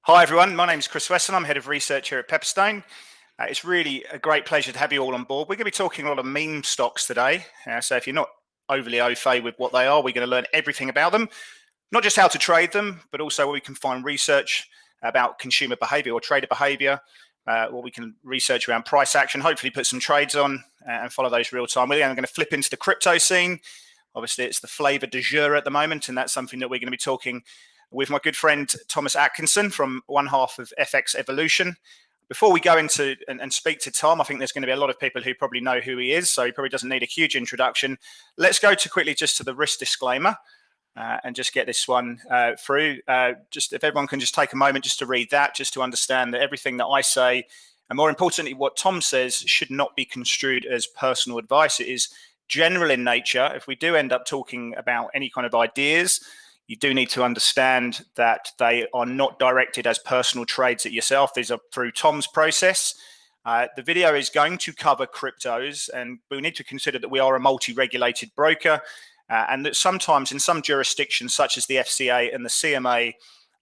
Hi everyone, my name is Chris Weston. I'm Head of Research here at Pepperstone. It's really a great pleasure to have you all on board. We're going to be talking a lot of meme stocks today. So if you're not overly au fait with what they are, we're going to learn everything about them. Not just how to trade them, but also where we can find research about consumer behavior or trader behavior, what we can research around price action, hopefully put some trades on and follow those real time. We're going to flip into the crypto scene. Obviously, it's the flavor du jour at the moment, and that's something that we're going to be talking with my good friend Thomas Atkinson from one half of FX Evolution. Before we go into and speak to Tom, I think there's going to be a lot of people who probably know who he is, so he probably doesn't need a huge introduction. Let's go to quickly just to the risk disclaimer and just get this one through. Just if everyone can just take a moment just to read that, just to understand that everything that I say, and more importantly, what Tom says, should not be construed as personal advice. It is general in nature. If we do end up talking about any kind of ideas, you do need to understand that they are not directed as personal trades at yourself. These are through Tom's process. The video is going to cover cryptos, and we need to consider that we are a multi-regulated broker, and that sometimes in some jurisdictions, such as the FCA and the CMA,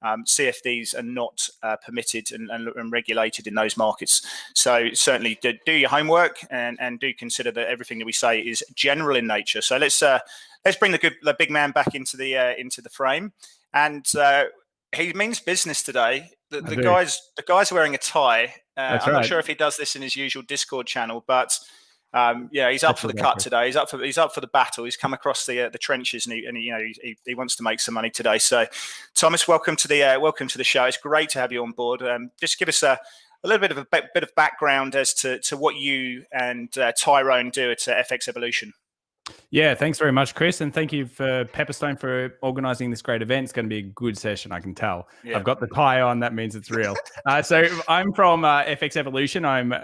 CFDs are not permitted and regulated in those markets. So certainly do your homework and do consider that everything that we say is general in nature. So let's bring the big man back into the frame, and he means business today. The guy's wearing a tie. I'm not sure if he does this in his usual Discord channel, but yeah, he's up for the cut today. He's up for the battle. He's come across the trenches, and he wants to make some money today. So, Thomas, welcome to the show. It's great to have you on board. Just give us a little bit of background as to what you and Tyrone do at FX Evolution. Yeah, thanks very much, Chris, and thank you for Pepperstone for organising this great event. It's going to be a good session, I can tell. Yeah. I've got the tie on, that means it's real. So I'm from FX Evolution. I'm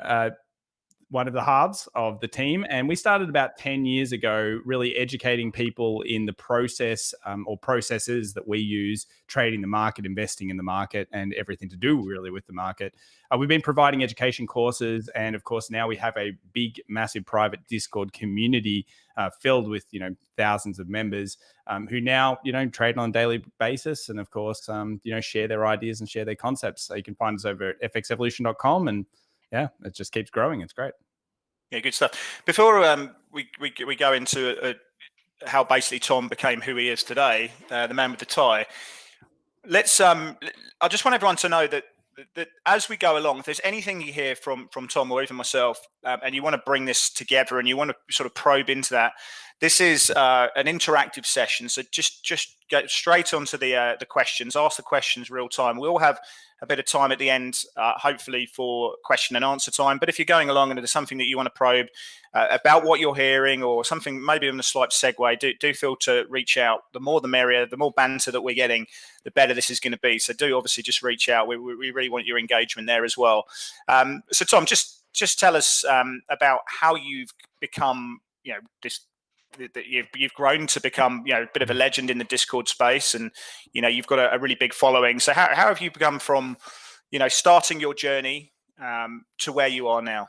one of the halves of the team, and we started about 10 years ago really educating people in the process or processes that we use, trading the market, investing in the market, and everything to do really with the market. We've been providing education courses, and of course now we have a big, massive private Discord community filled with thousands of members who now trade on a daily basis, and of course share their ideas and share their concepts. So you can find us over at fxevolution.com, and yeah, it just keeps growing. It's great. Yeah, good stuff. Before we go into how basically Tom became who he is today, the man with the tie, I just want everyone to know that as we go along, if there's anything you hear from Tom or even myself, and you want to bring this together and you want to sort of probe into that, this is an interactive session. So just get straight onto the questions. Ask the questions real time. We'll have a bit of time at the end, hopefully for question and answer time. But if you're going along and there's something that you want to probe about what you're hearing, or something maybe on a slight segue, do feel to reach out. The more the merrier. The more banter that we're getting, the better this is going to be. So do obviously just reach out. We really want your engagement there as well. So Tom, just tell us about how you've become, you've grown to become a bit of a legend in the Discord space, and you've got a really big following. So how have you become from starting your journey to where you are now?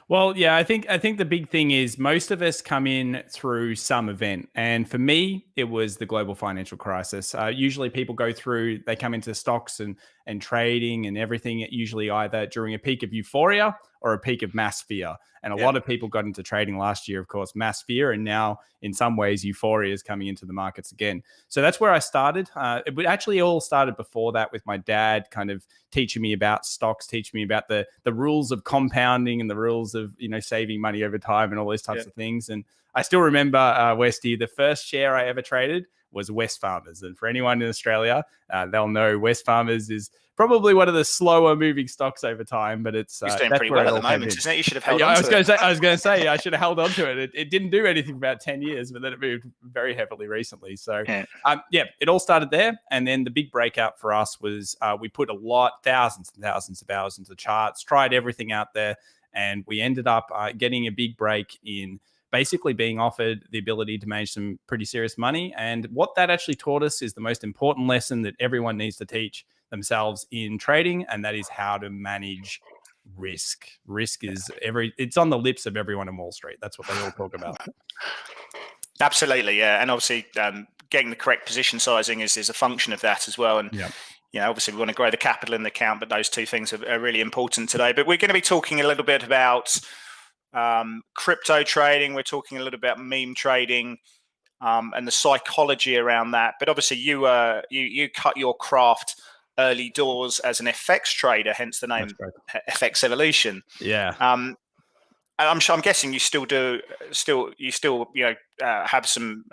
Well, yeah, I think the big thing is most of us come in through some event. And for me, it was the global financial crisis. Usually people they come into stocks and trading and everything, usually either during a peak of euphoria or a peak of mass fear. And a lot of people got into trading last year, of course, mass fear. And now in some ways, euphoria is coming into the markets again. So that's where I started. It actually all started before that with my dad kind of teaching me about stocks, teaching me about the rules of compounding and the rules of, saving money over time and all those types of things. And I still remember, Westy, the first share I ever traded was Wesfarmers. And for anyone in Australia, they'll know Wesfarmers is probably one of the slower moving stocks over time, but it's doing pretty well at the moment, isn't it? You should have held on to it. I was going to say I should have held on to it. It didn't do anything for about 10 years, but then it moved very heavily recently. So it all started there. And then the big breakout for us was we put thousands and thousands of hours into the charts, tried everything out there. And we ended up getting a big break in basically being offered the ability to manage some pretty serious money. And what that actually taught us is the most important lesson that everyone needs to teach themselves in trading, and that is how to manage risk. Risk is it's on the lips of everyone in Wall Street. That's what they all talk about. Absolutely, yeah. And obviously getting the correct position sizing is a function of that as well. And obviously we want to grow the capital in the account, but those two things are really important today. But we're going to be talking a little bit about crypto trading. We're talking a little bit about meme trading and the psychology around that. But obviously you cut your craft early doors as an FX trader, hence the name FX Evolution. Yeah. I'm guessing you still have some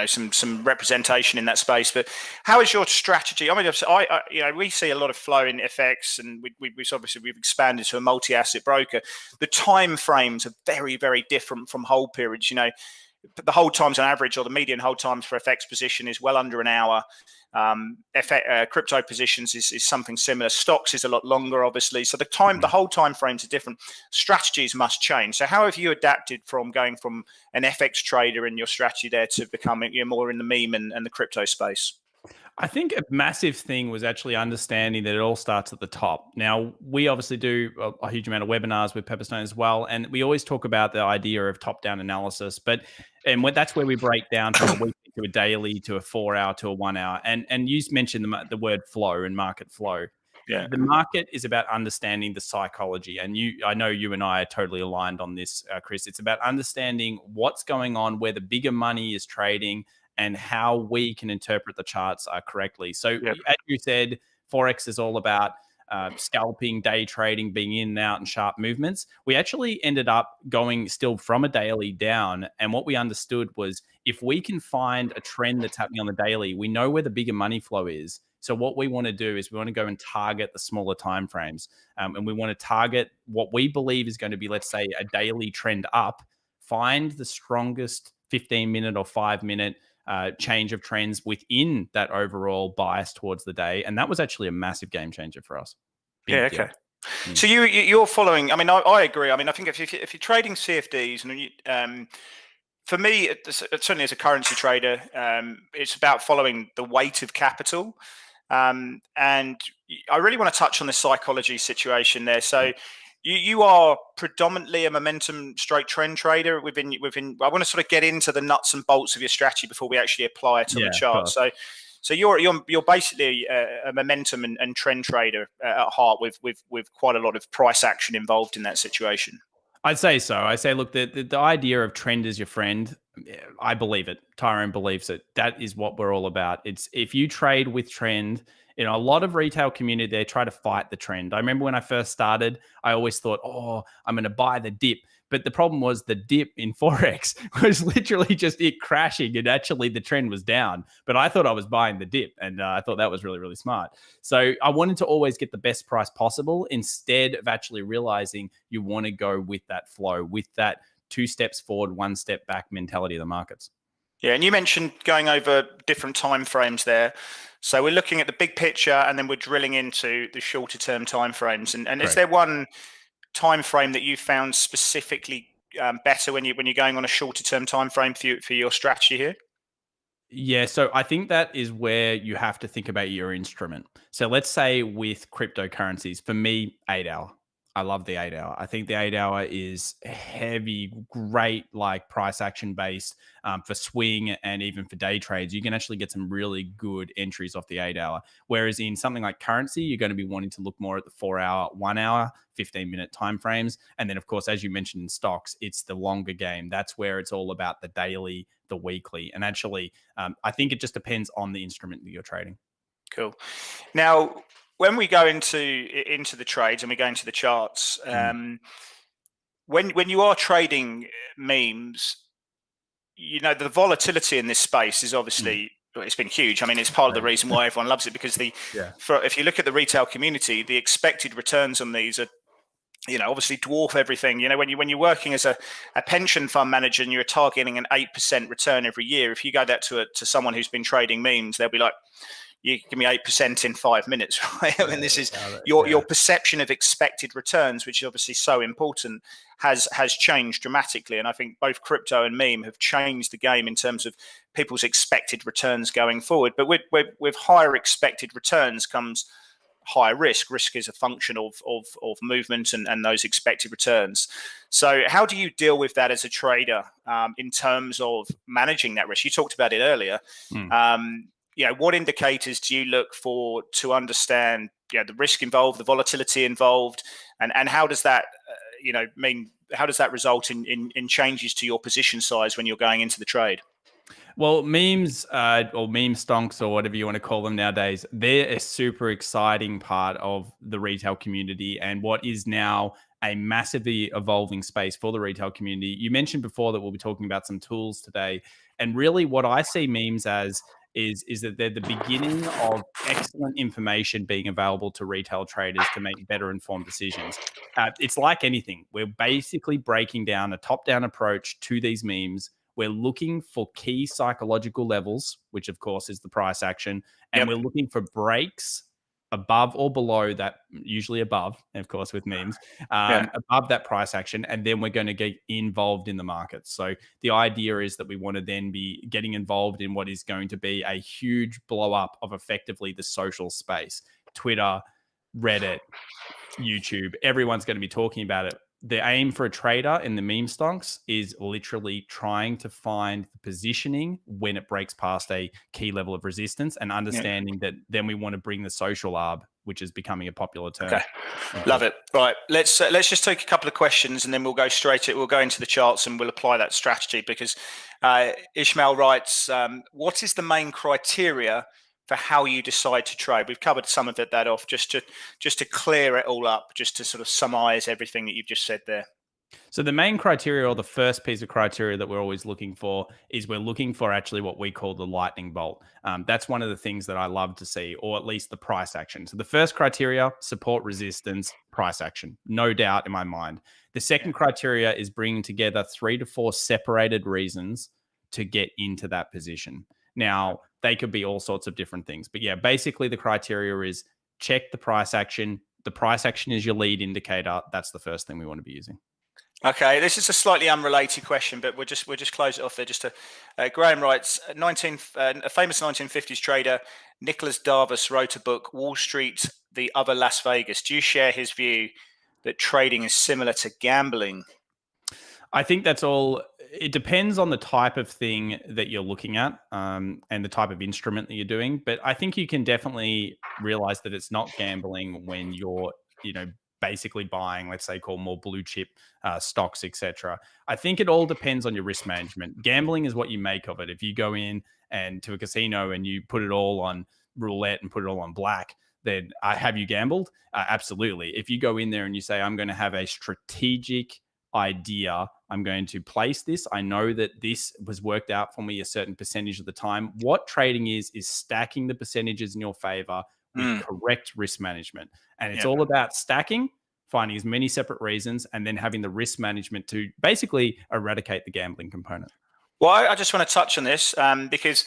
some representation in that space. But how is your strategy? I mean, we see a lot of flow in FX, and we've expanded to a multi-asset broker. The time frames are very, very different from hold periods. The hold times on average, or the median hold times for FX position, is well under an hour. Crypto positions is something similar. Stocks is a lot longer, obviously. So the whole time frames are different. Strategies must change. So how have you adapted from going from an FX trader in your strategy there to becoming more in the meme and the crypto space? I think a massive thing was actually understanding that it all starts at the top. Now, we obviously do a huge amount of webinars with Pepperstone as well, and we always talk about the idea of top-down analysis. That's where we break down from a weekly to a daily to a 4-hour to a 1 hour. And you mentioned the word flow and market flow. Yeah. The market is about understanding the psychology, and I know you and I are totally aligned on this, Chris. It's about understanding what's going on, where the bigger money is trading, and how we can interpret the charts correctly. So, as you said, Forex is all about scalping, day trading, being in and out, and sharp movements. We actually ended up going still from a daily down. And what we understood was if we can find a trend that's happening on the daily, we know where the bigger money flow is. So what we want to do is we want to go and target the smaller time frames. And we want to target what we believe is going to be, let's say, a daily trend up, find the strongest 15-minute or 5-minute change of trends within that overall bias towards the day. And that was actually a massive game changer for us. Big deal. So you're following, I mean, I agree. I mean, I think if you're trading CFDs, and for me, certainly as a currency trader, it's about following the weight of capital. And I really want to touch on the psychology situation there. So you are predominantly a momentum straight trend trader within. I want to sort of get into the nuts and bolts of your strategy before we actually apply it on the chart. So you're basically a momentum and trend trader at heart, with quite a lot of price action involved in that situation. I'd say so. I say, look, the idea of trend is your friend. I believe it. Tyrone believes it. That is what we're all about. It's if you trade with trend. A lot of retail community, they try to fight the trend. I remember when I first started, I always thought, I'm going to buy the dip. But the problem was the dip in Forex was literally just it crashing, and actually the trend was down. But I thought I was buying the dip, and I thought that was really, really smart. So I wanted to always get the best price possible instead of actually realizing you want to go with that flow, with that 2 steps forward, 1 step back mentality of the markets. Yeah, and you mentioned going over different time frames there. So we're looking at the big picture, and then we're drilling into the shorter term time frames. And is there one time frame that you found specifically better when you're going on a shorter term time frame for your strategy here? Yeah, so I think that is where you have to think about your instrument. So let's say with cryptocurrencies, for me, 8 hour. I love the 8 hour. I think the 8 hour is heavy, great, like price action based for swing and even for day trades. You can actually get some really good entries off the 8 hour. Whereas in something like currency, you're going to be wanting to look more at the 4 hour, 1 hour, 15-minute time frames. And then, of course, as you mentioned in stocks, it's the longer game. That's where it's all about the daily, the weekly. And actually, I think it just depends on the instrument that you're trading. Cool. Now, when we go into the trades and we go into the charts, when you are trading memes, the volatility in this space is obviously it's been huge. I mean, it's part of the reason why everyone loves it, because if you look at the retail community, the expected returns on these are obviously dwarf everything. When you're working as a pension fund manager and you're targeting an 8% return every year, if you go that to someone who's been trading memes, they'll be like, you give me 8% in 5 minutes, right? I mean, this is your perception of expected returns, which is obviously so important, has changed dramatically. And I think both crypto and meme have changed the game in terms of people's expected returns going forward. But with higher expected returns comes higher risk. Risk is a function of movement and those expected returns. So how do you deal with that as a trader in terms of managing that risk? You talked about it earlier. What indicators do you look for to understand the risk involved, the volatility involved, and how does that how does that result in changes to your position size when you're going into the trade? Well, memes or meme stonks or whatever you want to call them nowadays, they're a super exciting part of the retail community and what is now a massively evolving space for the retail community. You mentioned before that we'll be talking about some tools today. And really what I see memes as is that they're the beginning of excellent information being available to retail traders to make better informed decisions. It's like anything. We're basically breaking down a top-down approach to these memes. We're looking for key psychological levels, which of course is the price action. And we're looking for breaks above or below that, usually above, of course, with memes, above that price action. And then we're going to get involved in the market. So the idea is that we want to then be getting involved in what is going to be a huge blow up of effectively the social space. Twitter, Reddit, YouTube, everyone's going to be talking about it. The aim for a trader in the meme stonks is literally trying to find the positioning when it breaks past a key level of resistance and understanding that then we want to bring the social arb, which is becoming a popular term. Okay, love it. Right, let's just take a couple of questions and then we'll go we'll go into the charts and we'll apply that strategy because Ishmael writes, what is the main criteria for how you decide to trade? We've covered some of that off just to clear it all up, just to sort of summarize everything that you've just said there. So the main criteria, or the first piece of criteria that we're always looking for, is we're looking for actually what we call the lightning bolt. That's one of the things that I love to see, or at least the price action. So the first criteria, support, resistance, price action, no doubt in my mind. The second criteria is bringing together 3 to 4 separated reasons to get into that position. Now, they could be all sorts of different things. But yeah, basically the criteria is check the price action. The price action is your lead indicator. That's the first thing we want to be using. Okay, this is a slightly unrelated question, but we'll just close it off there. Just to Graham writes, a famous 1950s trader, Nicholas Darvas, wrote a book, Wall Street, the Other Las Vegas. Do you share his view that trading is similar to gambling? I think that's all. It depends on the type of thing that you're looking at and the type of instrument that you're doing. But I think you can definitely realize that it's not gambling when you're, basically buying, let's say, call more blue chip stocks, etc. I think it all depends on your risk management. Gambling is what you make of it. If you go in and to a casino and you put it all on roulette and put it all on black, then have you gambled? Absolutely. If you go in there and you say, I'm going to have a strategic idea, I'm going to place this, I know that this was worked out for me a certain percentage of the time. What trading is stacking the percentages in your favor with correct risk management. And it's all about stacking, finding as many separate reasons, and then having the risk management to basically eradicate the gambling component. Well, I just want to touch on this because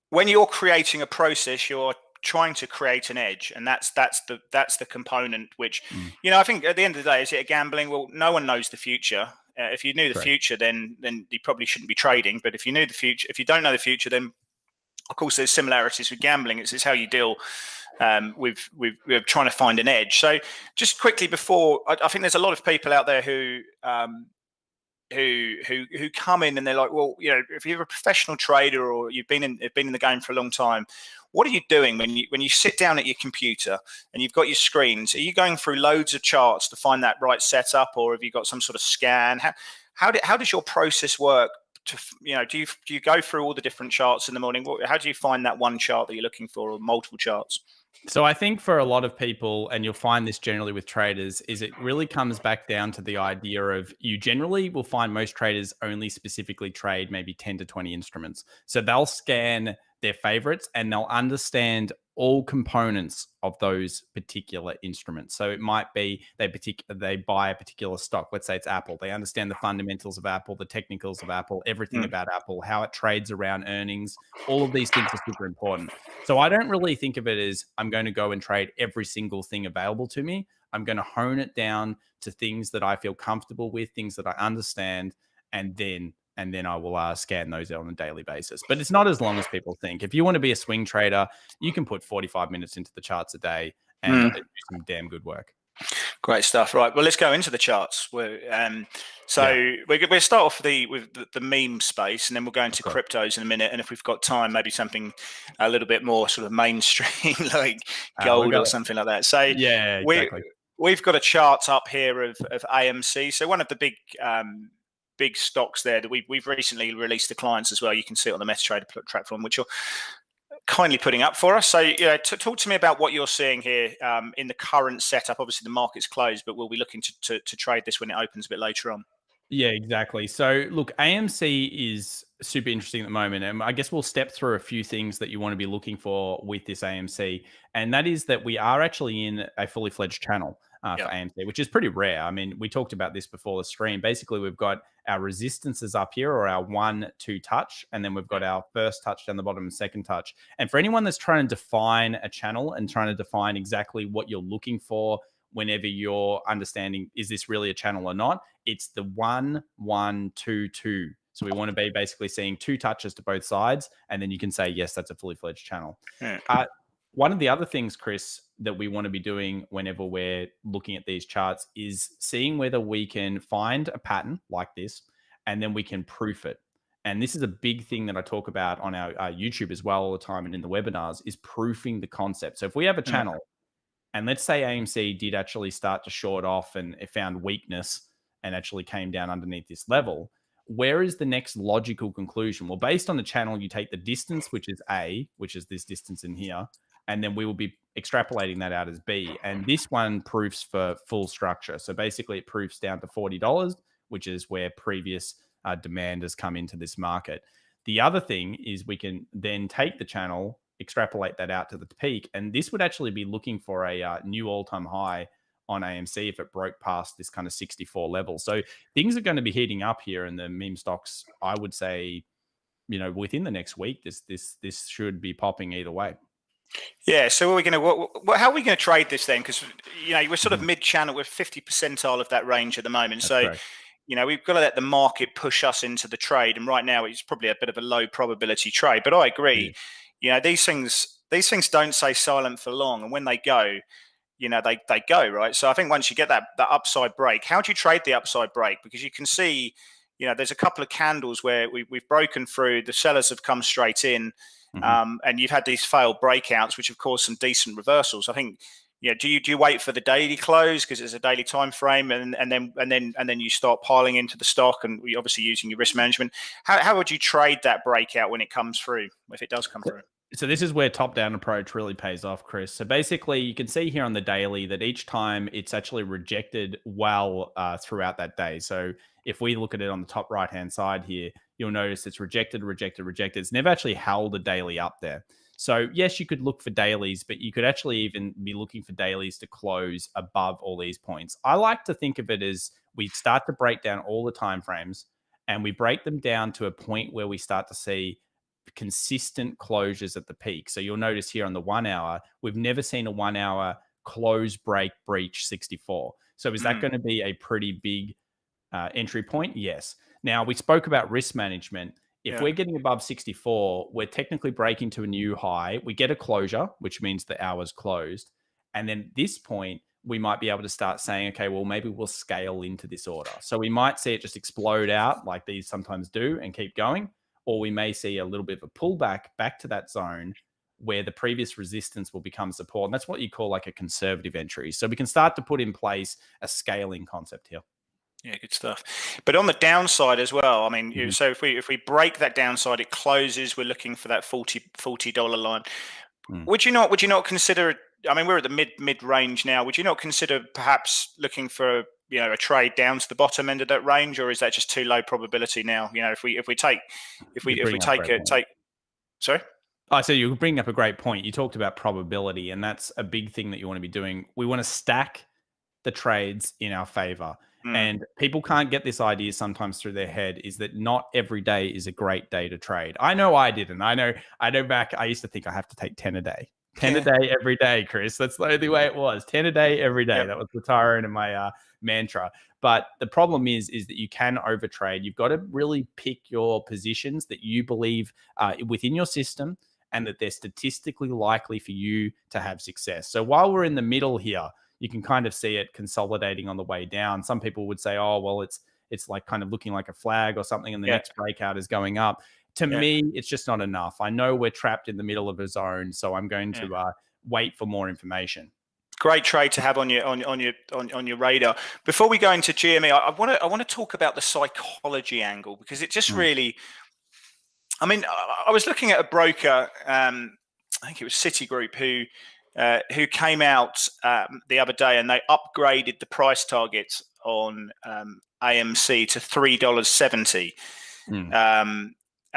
when you're creating a process, you're trying to create an edge, and that's the component which I think at the end of the day, is it a gambling? Well, no one knows the future. If you knew the future, then you probably shouldn't be trading. But if you knew the future, if you don't know the future, then of course there's similarities with gambling. It's how you deal with trying to find an edge. So just quickly before, I think there's a lot of people out there who come in and they're like, well, if you're a professional trader or you've been in the game for a long time, what are you doing when you sit down at your computer and you've got your screens? Are you going through loads of charts to find that right setup, or have you got some sort of scan? How does your process work? Do you go through all the different charts in the morning? How do you find that one chart that you're looking for, or multiple charts? So I think for a lot of people, and you'll find this generally with traders, is it really comes back down to the idea of, you generally will find most traders only specifically trade maybe 10 to 20 instruments. So they'll scan their favorites and they'll understand all components of those particular instruments. So it might be they buy a particular stock. Let's say it's Apple. They understand the fundamentals of Apple, the technicals of Apple, everything about Apple, how it trades around earnings. All of these things are super important. So I don't really think of it as I'm going to go and trade every single thing available to me. I'm going to hone it down to things that I feel comfortable with, things that I understand, and then I will scan those on a daily basis. But it's not as long as people think. If you want to be a swing trader, you can put 45 minutes into the charts a day and do some damn good work. Great stuff. Right. Well, let's go into the charts. We'll start off with the meme space, and then we'll go into cryptos in a minute. And if we've got time, maybe something a little bit more sort of mainstream, like gold or something like that. So yeah, exactly. We've got a chart up here of AMC. So one of the big stocks there that we've recently released to clients as well. You can see it on the MetaTrader platform, which you're kindly putting up for us. So talk to me about what you're seeing here in the current setup. Obviously the market's closed, but we'll be looking to trade this when it opens a bit later on. Yeah, exactly. So look, AMC is super interesting at the moment. And I guess we'll step through a few things that you want to be looking for with this AMC. And that is that we are actually in a fully fledged channel for AMC, which is pretty rare. I mean, we talked about this before the stream. Basically, we've got our resistances up here, or our 1-2 touch. And then we've got our first touch down the bottom and second touch. And for anyone that's trying to define a channel and trying to define exactly what you're looking for whenever you're understanding, is this really a channel or not? It's the 1-1-2-2. So we want to be basically seeing 2 touches to both sides. And then you can say, yes, that's a fully fledged channel. Yeah. One of the other things, Chris, that we want to be doing whenever we're looking at these charts is seeing whether we can find a pattern like this, and then we can proof it. And this is a big thing that I talk about on our YouTube as well all the time and in the webinars, is proofing the concept. So if we have a channel, and let's say AMC did actually start to short off and it found weakness and actually came down underneath this level, where is the next logical conclusion? Well, based on the channel, you take the distance, which is A, which is this distance in here, and then we will be extrapolating that out as B. And this one proofs for full structure. So basically it proofs down to $40, which is where previous demand has come into this market. The other thing is we can then take the channel, extrapolate that out to the peak, and this would actually be looking for a new all-time high on AMC if it broke past this kind of 64 level. So things are going to be heating up here in the meme stocks. I would say, within the next week, this should be popping either way. Yeah. So how are we going to trade this then? Because we're sort of mid-channel, we're 50 percentile of that range at the moment. That's so correct. We've got to let the market push us into the trade, and right now it's probably a bit of a low probability trade. But I agree. These things don't stay silent for long, and when they go, they go, right? So I think once you get that upside break, how do you trade the upside break? Because you can see, there's a couple of candles where we've broken through, the sellers have come straight in, and you've had these failed breakouts, which have caused some decent reversals. I think, do you wait for the daily close because it's a daily time frame, and then you start piling into the stock, and we obviously using your risk management? How would you trade that breakout when it comes through, if it does come through? So this is where top-down approach really pays off, Chris. So basically, you can see here on the daily that each time it's actually rejected well throughout that day. So if we look at it on the top right-hand side here, you'll notice it's rejected. It's never actually held a daily up there. So yes, you could look for dailies, but you could actually even be looking for dailies to close above all these points. I like to think of it as we start to break down all the time frames, and we break them down to a point where we start to see consistent closures at the peak. So you'll notice here on the 1 hour, we've never seen a 1 hour close break breach 64. So is that going to be a pretty big entry point? Yes. Now, we spoke about risk management. If we're getting above 64, we're technically breaking to a new high. We get a closure, which means the hour's closed. And then at this point, we might be able to start saying, okay, well, maybe we'll scale into this order. So we might see it just explode out like these sometimes do and keep going. Or we may see a little bit of a pullback back to that zone where the previous resistance will become support. And that's what you call like a conservative entry. So we can start to put in place a scaling concept here. Yeah, good stuff. But on the downside as well, I mean, so if we break that downside, it closes. We're looking for that $40 line. Would you not consider? I mean, we're at the mid range now. Would you not consider perhaps looking for a trade down to the bottom end of that range, or is that just too low probability now? If we take. Sorry. So you bring up a great point. You talked about probability, and that's a big thing that you want to be doing. We want to stack the trades in our favor. Mm. And people can't get this idea sometimes through their head is that not every day is a great day to trade. I know I didn't. I know back, I used to think I have to take 10 a day. 10 a day every day, Chris. That's the only way it was. 10 a day every day. Yep. That was the tyrant in my mantra. But the problem is that you can overtrade. You've got to really pick your positions that you believe within your system and that they're statistically likely for you to have success. So while we're in the middle here, you can kind of see it consolidating on the way down. Some people would say, oh, well, it's like kind of looking like a flag or something, and the next breakout is going up. To me, it's just not enough. I know we're trapped in the middle of a zone, so I'm going to wait for more information. Great trade to have on your radar. Before we go into GME, I want to talk about the psychology angle, because it just really. I mean, I was looking at a broker. I think it was Citigroup who came out the other day, and they upgraded the price targets on AMC to $3.70.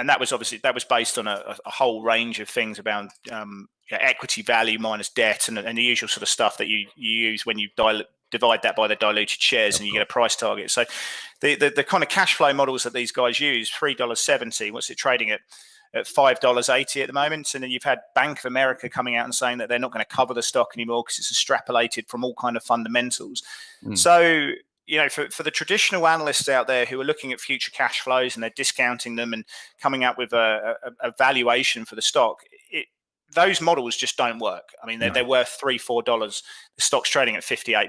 And that was based on a whole range of things about equity value minus debt and the usual sort of stuff that you use when you divide that by the diluted shares, and you get a price target. So the kind of cash flow models that these guys use, $3.70, what's it trading at $5.80 at the moment? And then you've had Bank of America coming out and saying that they're not going to cover the stock anymore because it's extrapolated from all kind of fundamentals. So, for the traditional analysts out there who are looking at future cash flows and they're discounting them and coming up with a valuation for the stock, those models just don't work. I mean, they're worth $3-4. The stock's trading at $58.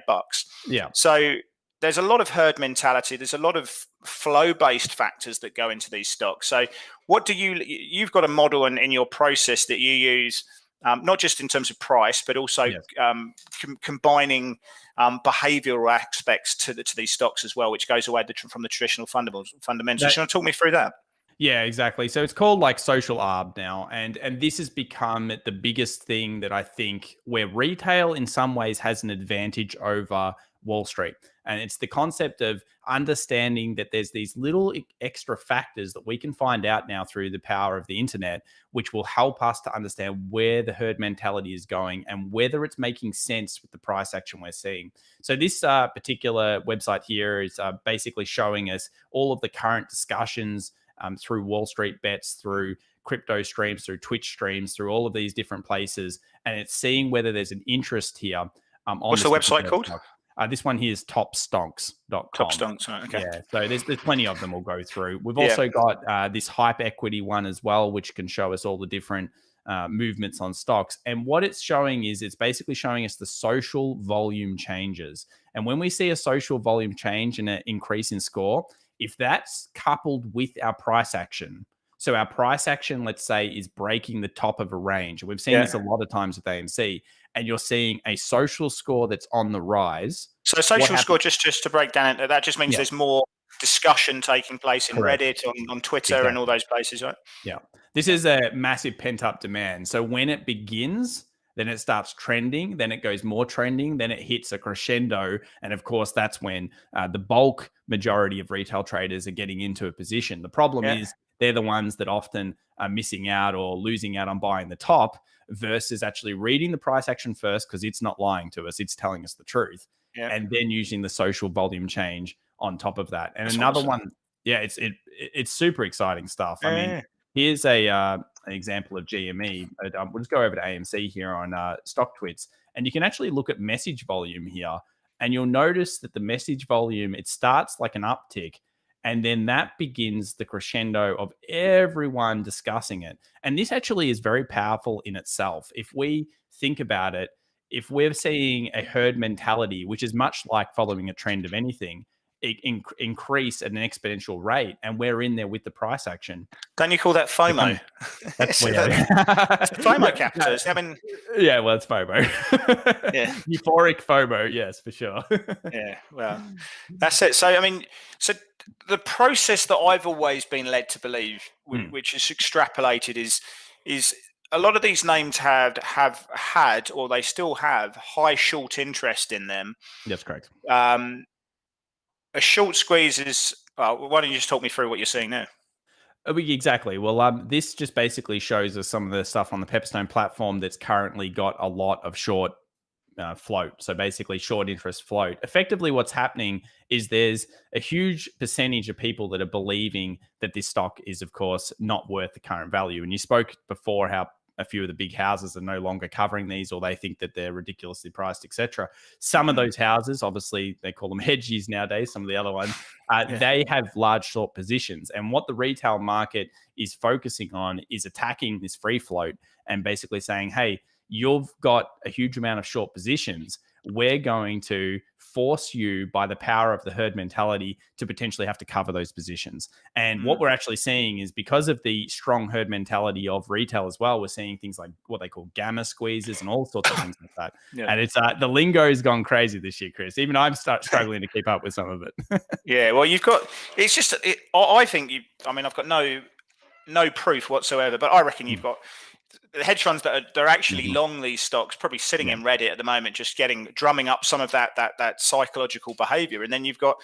Yeah. So there's a lot of herd mentality. There's a lot of flow-based factors that go into these stocks. So what do you've got a model in your process that you use, not just in terms of price, but also combining behavioral aspects to these stocks as well, which goes away from the traditional fundamentals. Do you want to talk me through that? Yeah, exactly. So it's called like social arb now. And this has become the biggest thing that I think where retail in some ways has an advantage over Wall Street. And it's the concept of understanding that there's these little extra factors that we can find out now through the power of the internet, which will help us to understand where the herd mentality is going and whether it's making sense with the price action we're seeing. So this particular website here is basically showing us all of the current discussions through Wall Street bets, through crypto streams, through Twitch streams, through all of these different places. And it's seeing whether there's an interest here. What's the website called? This one here is topstonks.com. Topstonks, okay. Yeah, so there's plenty of them we'll go through. We've also got this hype equity one as well, which can show us all the different movements on stocks. And what it's showing is it's basically showing us the social volume changes. And when we see a social volume change and an increase in score, if that's coupled with our price action, so our price action, let's say, is breaking the top of a range. We've seen this a lot of times with AMC, and you're seeing a social score that's on the rise. So social score, just to break down, that just means there's more discussion taking place in Reddit, on Twitter, and all those places, right? Yeah. This is a massive pent-up demand. So when it begins, then it starts trending, then it goes more trending, then it hits a crescendo. And of course, that's when the bulk majority of retail traders are getting into a position. The problem is they're the ones that often are missing out or losing out on buying the top versus actually reading the price action first, because it's not lying to us. It's telling us the truth. And then using the social volume change on top of that. And that's another one, it's super exciting stuff. I mean, here's an example of GME. We'll just go over to AMC here on StockTwits, and you can actually look at message volume here, and you'll notice that the message volume, it starts like an uptick, and then that begins the crescendo of everyone discussing it. And this actually is very powerful in itself. If we think about it, if we're seeing a herd mentality, which is much like following a trend of anything, increase at an exponential rate, and we're in there with the price action. Don't you call that FOMO? That's weird. That's FOMO captors. Yeah, well, it's FOMO. Euphoric FOMO, yes, for sure. Well, that's it. So, I mean, the process that I've always been led to believe, which is extrapolated, is a lot of these names have had, or they still have, high short interest in them. That's correct. A short squeeze is. Why don't you just talk me through what you're seeing now? Exactly. Well, this just basically shows us some of the stuff on the Pepperstone platform that's currently got a lot of short float. So basically, short interest float. Effectively, what's happening is there's a huge percentage of people that are believing that this stock is, of course, not worth the current value. And you spoke before how a few of the big houses are no longer covering these, or they think that they're ridiculously priced, etc. Some of those houses, obviously, they call them hedgies nowadays. Some of the other ones, they have large short positions. And what the retail market is focusing on is attacking this free float and basically saying, hey, you've got a huge amount of short positions. We're going to force you by the power of the herd mentality to potentially have to cover those positions. And what we're actually seeing is because of the strong herd mentality of retail as well, we're seeing things like what they call gamma squeezes and all sorts of things like that. And it's the lingo has gone crazy this year, Chris. Even I'm struggling to keep up with some of it. Yeah, well, it's just, I think I've got no proof whatsoever, but I reckon you've got the hedge funds they're actually long these stocks, probably sitting in Reddit at the moment, just drumming up some of that psychological behavior. And then you've got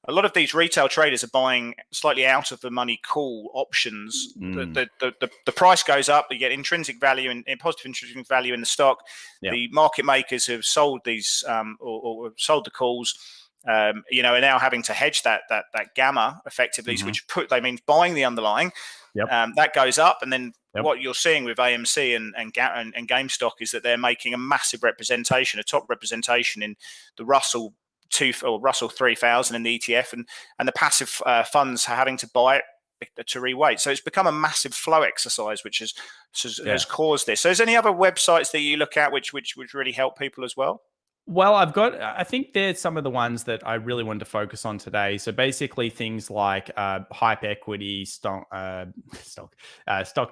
a lot of these retail traders are buying slightly out of the money call options. The price goes up, you get intrinsic value and positive intrinsic value in the stock. The market makers have sold these or sold the calls. Are now having to hedge that gamma effectively, which they mean buying the underlying. That goes up, and then what you're seeing with AMC and GameStop is that they're making a massive representation, a top representation in the Russell 3000 in the ETF, and the passive funds are having to buy it to reweight. So it's become a massive flow exercise, which has caused this. So is there any other websites that you look at which really help people as well? Well, I think there's some of the ones that I really wanted to focus on today. So basically things like hype equity, stock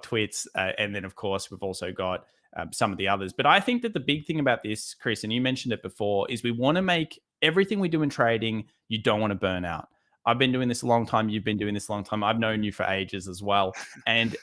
twits, and then of course we've also got some of the others. But I think that the big thing about this, Chris, and you mentioned it before, is we want to make everything we do in trading, you don't want to burn out. I've been doing this a long time. You've been doing this a long time. I've known you for ages as well. And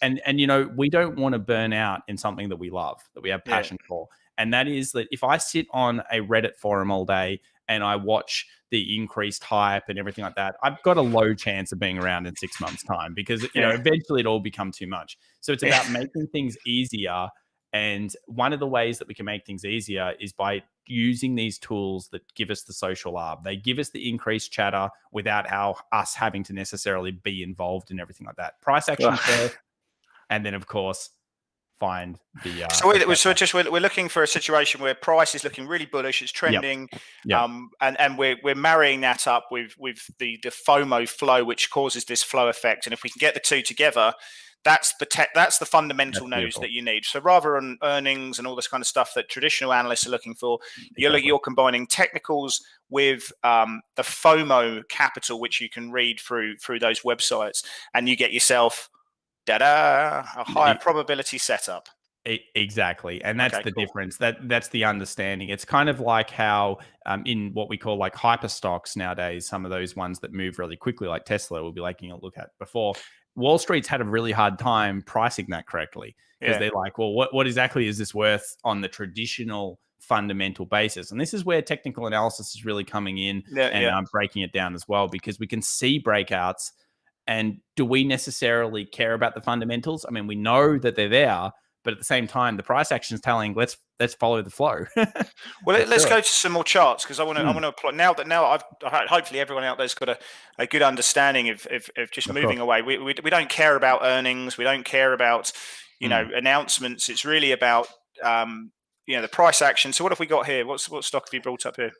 we don't want to burn out in something that we love, that we have passion for. And that is that if I sit on a Reddit forum all day and I watch the increased hype and everything like that, I've got a low chance of being around in 6 months' time because eventually it all become too much. So it's about making things easier. And one of the ways that we can make things easier is by using these tools that give us the social arb. They give us the increased chatter without us having to necessarily be involved in everything like that. Price action first, and then of course find the. We're looking for a situation where price is looking really bullish. It's trending, and we're marrying that up with the FOMO flow, which causes this flow effect. And if we can get the two together, that's the fundamental news that you need. So rather than earnings and all this kind of stuff that traditional analysts are looking for, you're combining technicals with the FOMO capital, which you can read through those websites, and you get yourself a higher probability setup. Exactly. And that's the difference. That's the understanding. It's kind of like how in what we call like hyper stocks nowadays, some of those ones that move really quickly, like Tesla, we'll be liking a look at before. Wall Street's had a really hard time pricing that correctly because they're like, well, what exactly is this worth on the traditional fundamental basis? And this is where technical analysis is really coming in and breaking it down as well, because we can see breakouts. And do we necessarily care about the fundamentals? I mean, we know that they're there, but at the same time, the price action is telling let's follow the flow. Well, let's go to some more charts because I want to apply now. I've hopefully everyone out there's got a good understanding of just moving away. We don't care about earnings. We don't care about announcements. It's really about the price action. So what have we got here? What stock have you brought up here?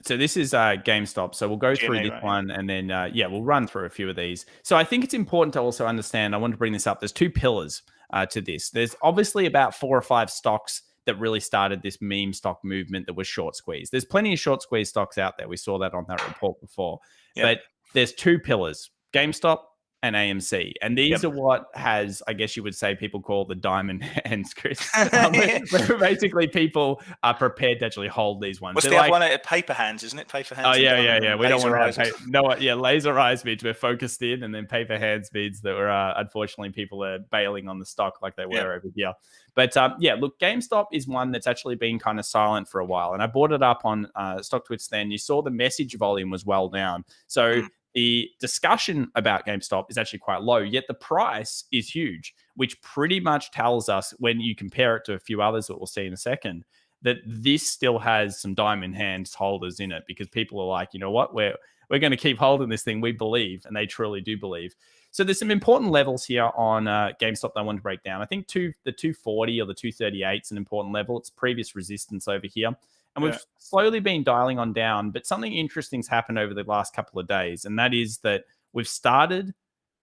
So this is GameStop. So we'll go through this one and then we'll run through a few of these. So I think it's important to also understand, I want to bring this up. There's two pillars to this. There's obviously about 4 or 5 stocks that really started this meme stock movement that was short squeeze. There's plenty of short squeeze stocks out there. We saw that on that report before. But there's 2 pillars, GameStop and AMC. And these are what has, I guess you would say, people call the diamond hands, Chris. Where basically people are prepared to actually hold these ones. What's the other one? Paper hands, isn't it? Paper hands. Oh, yeah. We don't want to have laser eyes means we're focused in, and then paper hands means that we're, unfortunately, people are bailing on the stock like they were over here. But look, GameStop is one that's actually been kind of silent for a while. And I brought it up on Stock Twits then. You saw the message volume was well down. So the discussion about GameStop is actually quite low, yet the price is huge, which pretty much tells us, when you compare it to a few others that we'll see in a second, that this still has some diamond hands holders in it, because people are like, you know what, we're going to keep holding this thing. We believe, and they truly do believe. So there's some important levels here on GameStop that I want to break down. I think the 240 or the 238 is an important level. It's previous resistance over here. And we've slowly been dialing on down, but something interesting's happened over the last couple of days, and that is that we've started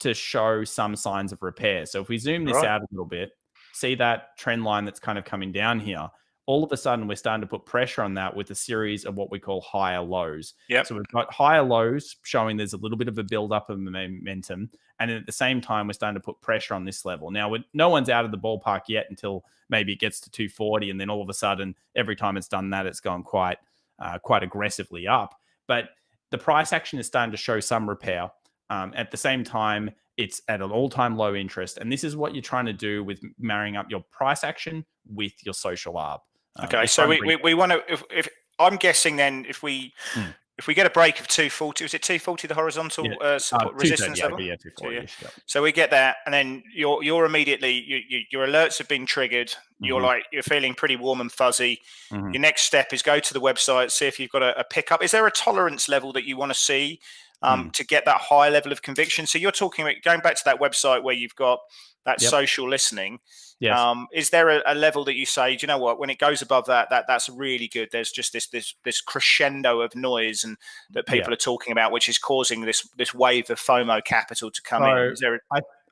to show some signs of repair. So if we zoom this out a little bit, see that trend line that's kind of coming down here, all of a sudden we're starting to put pressure on that with a series of what we call higher lows. So we've got higher lows showing there's a little bit of a buildup of momentum. And at the same time, we're starting to put pressure on this level. Now, no one's out of the ballpark yet until maybe it gets to 240. And then all of a sudden, every time it's done that, it's gone quite aggressively up. But the price action is starting to show some repair. At the same time, it's at an all-time low interest. And this is what you're trying to do with marrying up your price action with your social arb. Okay, so we want to, if I'm guessing then, if we get a break of 240, was it 240 the horizontal support resistance level? Yeah, 240. So we get that, and then you're immediately your alerts have been triggered. You're feeling pretty warm and fuzzy. Your next step is go to the website, see if you've got a pickup. Is there a tolerance level that you want to see to get that high level of conviction? So you're talking about going back to that website where you've got that social listening. Is there a level that you say, do you know what, when it goes above that's really good? There's just this crescendo of noise and that people are talking about, which is causing this wave of FOMO capital to come in. Is there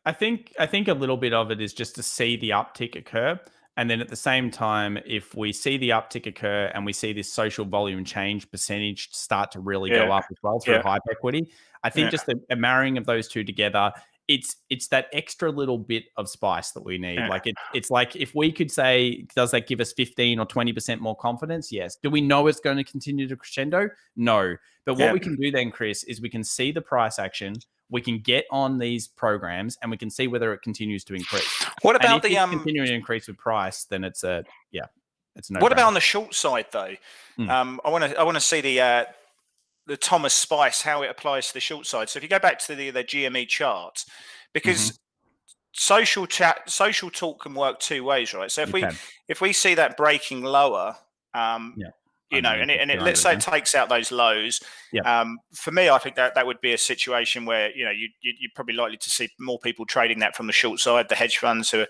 I think a little bit of it is just to see the uptick occur. And then at the same time, if we see the uptick occur and we see this social volume change percentage start to really go up as well through hype equity, I think just a marrying of those two together, it's that extra little bit of spice that we need. Like it's like, if we could say, does that give us 15 or 20% more confidence? Yes. Do we know it's going to continue to crescendo? No. But what we can do then, Chris, is we can see the price action. We can get on these programs and we can see whether it continues to increase. What about the continuing to increase with price? Then it's no. What about on the short side though? I want to see the Thomas Spice, how it applies to the short side. So if you go back to the GME chart, because social talk can work two ways, right? So if we see that breaking lower, you know, and it let's say it takes out those lows. For me, I think that would be a situation where, you know, you're probably likely to see more people trading that from the short side. The hedge funds who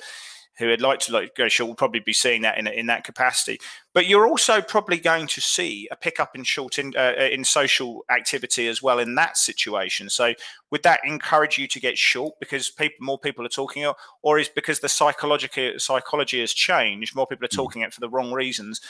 would like to go short will probably be seeing that in that capacity. But you're also probably going to see a pickup in in social activity as well in that situation. So would that encourage you to get short because more people are talking, or is because the psychology has changed, more people are talking it for the wrong reasons?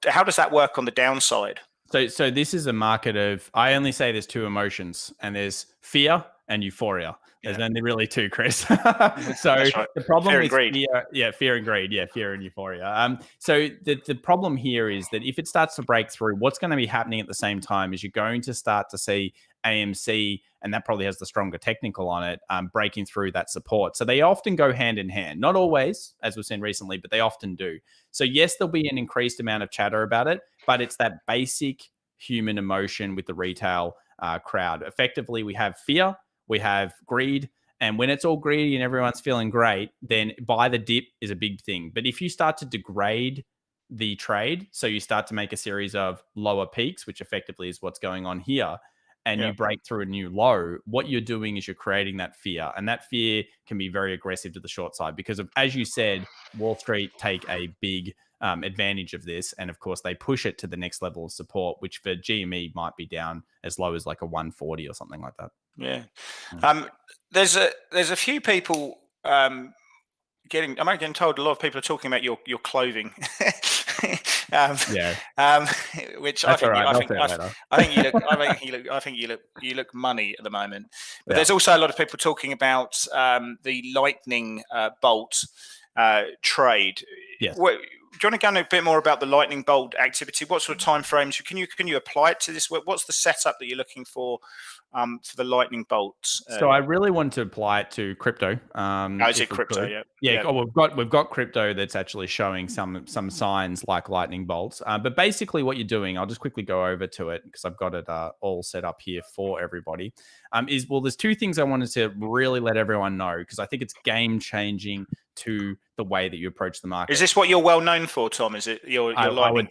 How does that work on the downside? So this is a market of, I only say there's two emotions, and there's fear and euphoria. There's only really two, Chris. So the problem with fear and greed, fear and euphoria. So the problem here is that if it starts to break through, what's going to be happening at the same time is you're going to start to see AMC, and that probably has the stronger technical on it, breaking through that support. So they often go hand in hand. Not always, as we've seen recently, but they often do. So yes, there'll be an increased amount of chatter about it, but it's that basic human emotion with the retail crowd. Effectively, we have fear, we have greed, and when it's all greedy and everyone's feeling great, then buy the dip is a big thing. But if you start to degrade the trade, so you start to make a series of lower peaks, which effectively is what's going on here, and you break through a new low, what you're doing is you're creating that fear. And that fear can be very aggressive to the short side because of, as you said, Wall Street take a big advantage of this. And of course, they push it to the next level of support, which for GME might be down as low as like a 140 or something like that. There's a few people I'm getting told a lot of people are talking about your clothing. Which I think you look money at the moment. But there's also a lot of people talking about the lightning bolt trade. you want to go into a bit more about the lightning bolt activity? What sort of time frames can you apply it to this? What's the setup that you're looking for the lightning bolts? So I really want to apply it to crypto. Is it crypto? Yeah. Yeah. Oh, we've got crypto that's actually showing some signs like lightning bolts. But basically, what you're doing, I'll just quickly go over to it because I've got it all set up here for everybody. There's two things I wanted to really let everyone know because I think it's game changing to the way that you approach the market. Is this what you're well known for, Tom? Is it your lightning?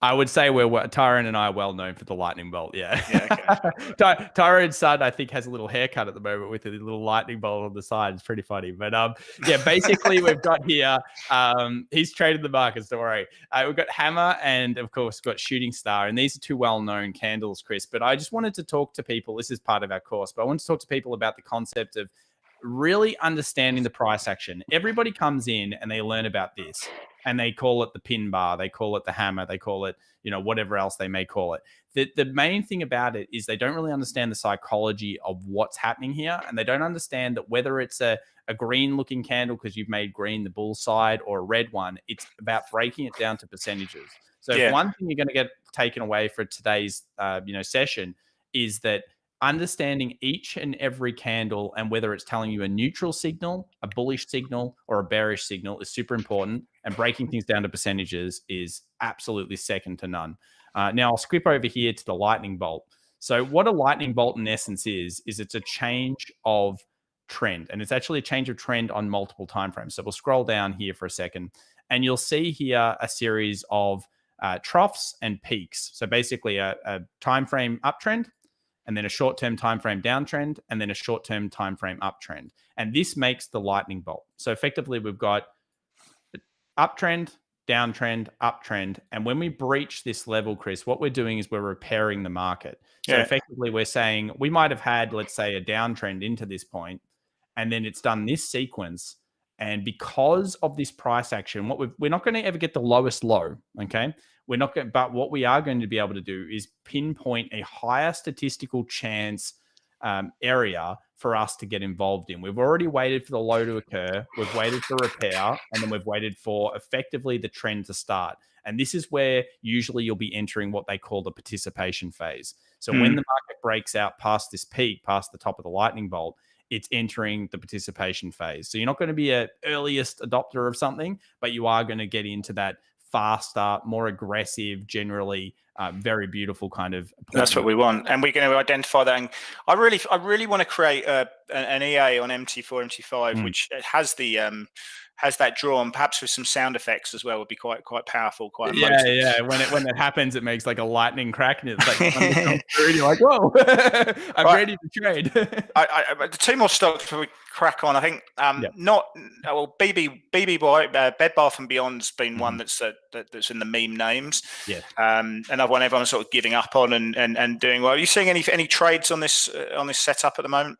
I would say Tyron and I are well known for the lightning bolt. Yeah. Okay. Tyron's son, I think, has a little haircut at the moment with a little lightning bolt on the side. It's pretty funny. But yeah, basically we've got here, he's traded the markets, don't worry. We've got hammer and of course we've got shooting star. And these are two well-known candles, Chris. But I just wanted to talk to people. This is part of our course, but I want to talk to people about the concept of really understanding the price action. Everybody comes in and they learn about this. And they call it the pin bar, they call it the hammer, they call it, whatever else they may call it. The main thing about it is they don't really understand the psychology of what's happening here. And they don't understand that whether it's a green looking candle because you've made green the bull side or a red one, it's about breaking it down to percentages. So if one thing you're going to get taken away for today's session is that understanding each and every candle and whether it's telling you a neutral signal, a bullish signal, or a bearish signal is super important. And breaking things down to percentages is absolutely second to none. Now I'll skip over here to the lightning bolt. So what a lightning bolt in essence is it's a change of trend. And it's actually a change of trend on multiple timeframes. So we'll scroll down here for a second and you'll see here a series of troughs and peaks. So basically a time frame uptrend, and then a short-term time frame downtrend, and then a short-term time frame uptrend. And this makes the lightning bolt. So effectively, we've got uptrend, downtrend, uptrend. And when we breach this level, Chris, what we're doing is we're repairing the market. So effectively, we're saying we might have had, let's say, a downtrend into this point, and then it's done this sequence. And because of this price action, we're not going to ever get the lowest low, okay? We're not going, but what we are going to be able to do is pinpoint a higher statistical chance area for us to get involved in. We've already waited for the low to occur. We've waited for repair, and then we've waited for effectively the trend to start. And this is where usually you'll be entering what they call the participation phase. So when the market breaks out past this peak, past the top of the lightning bolt, it's entering the participation phase. So you're not going to be an earliest adopter of something, but you are going to get into that faster, more aggressive, generally very beautiful kind of point. That's what we want, and we're going to identify that. And I really want to create an EA on MT4, MT5, which has that draw, and perhaps with some sound effects as well would be quite powerful, quite emotive. Yeah. When it happens, it makes like a lightning crack, and it's like you're like, whoa, I'm ready to trade. The two more stocks before we crack on. I think Bed Bath and Beyond's been one that's in the meme names. Yeah. Another one everyone's sort of giving up on and doing well. Are you seeing any trades on this setup at the moment?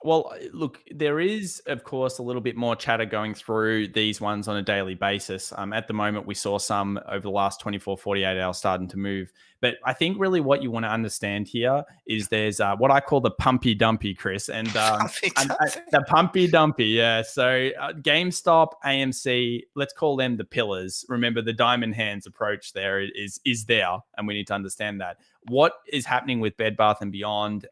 Well, look, there is, of course, a little bit more chatter going through these ones on a daily basis. At the moment, we saw some over the last 24, 48 hours starting to move. But I think really what you want to understand here is there's what I call the pumpy dumpy, Chris. And the pumpy dumpy, yeah. So GameStop, AMC, let's call them the pillars. Remember, the diamond hands approach there is there, and we need to understand that. What is happening with Bed Bath and Beyond?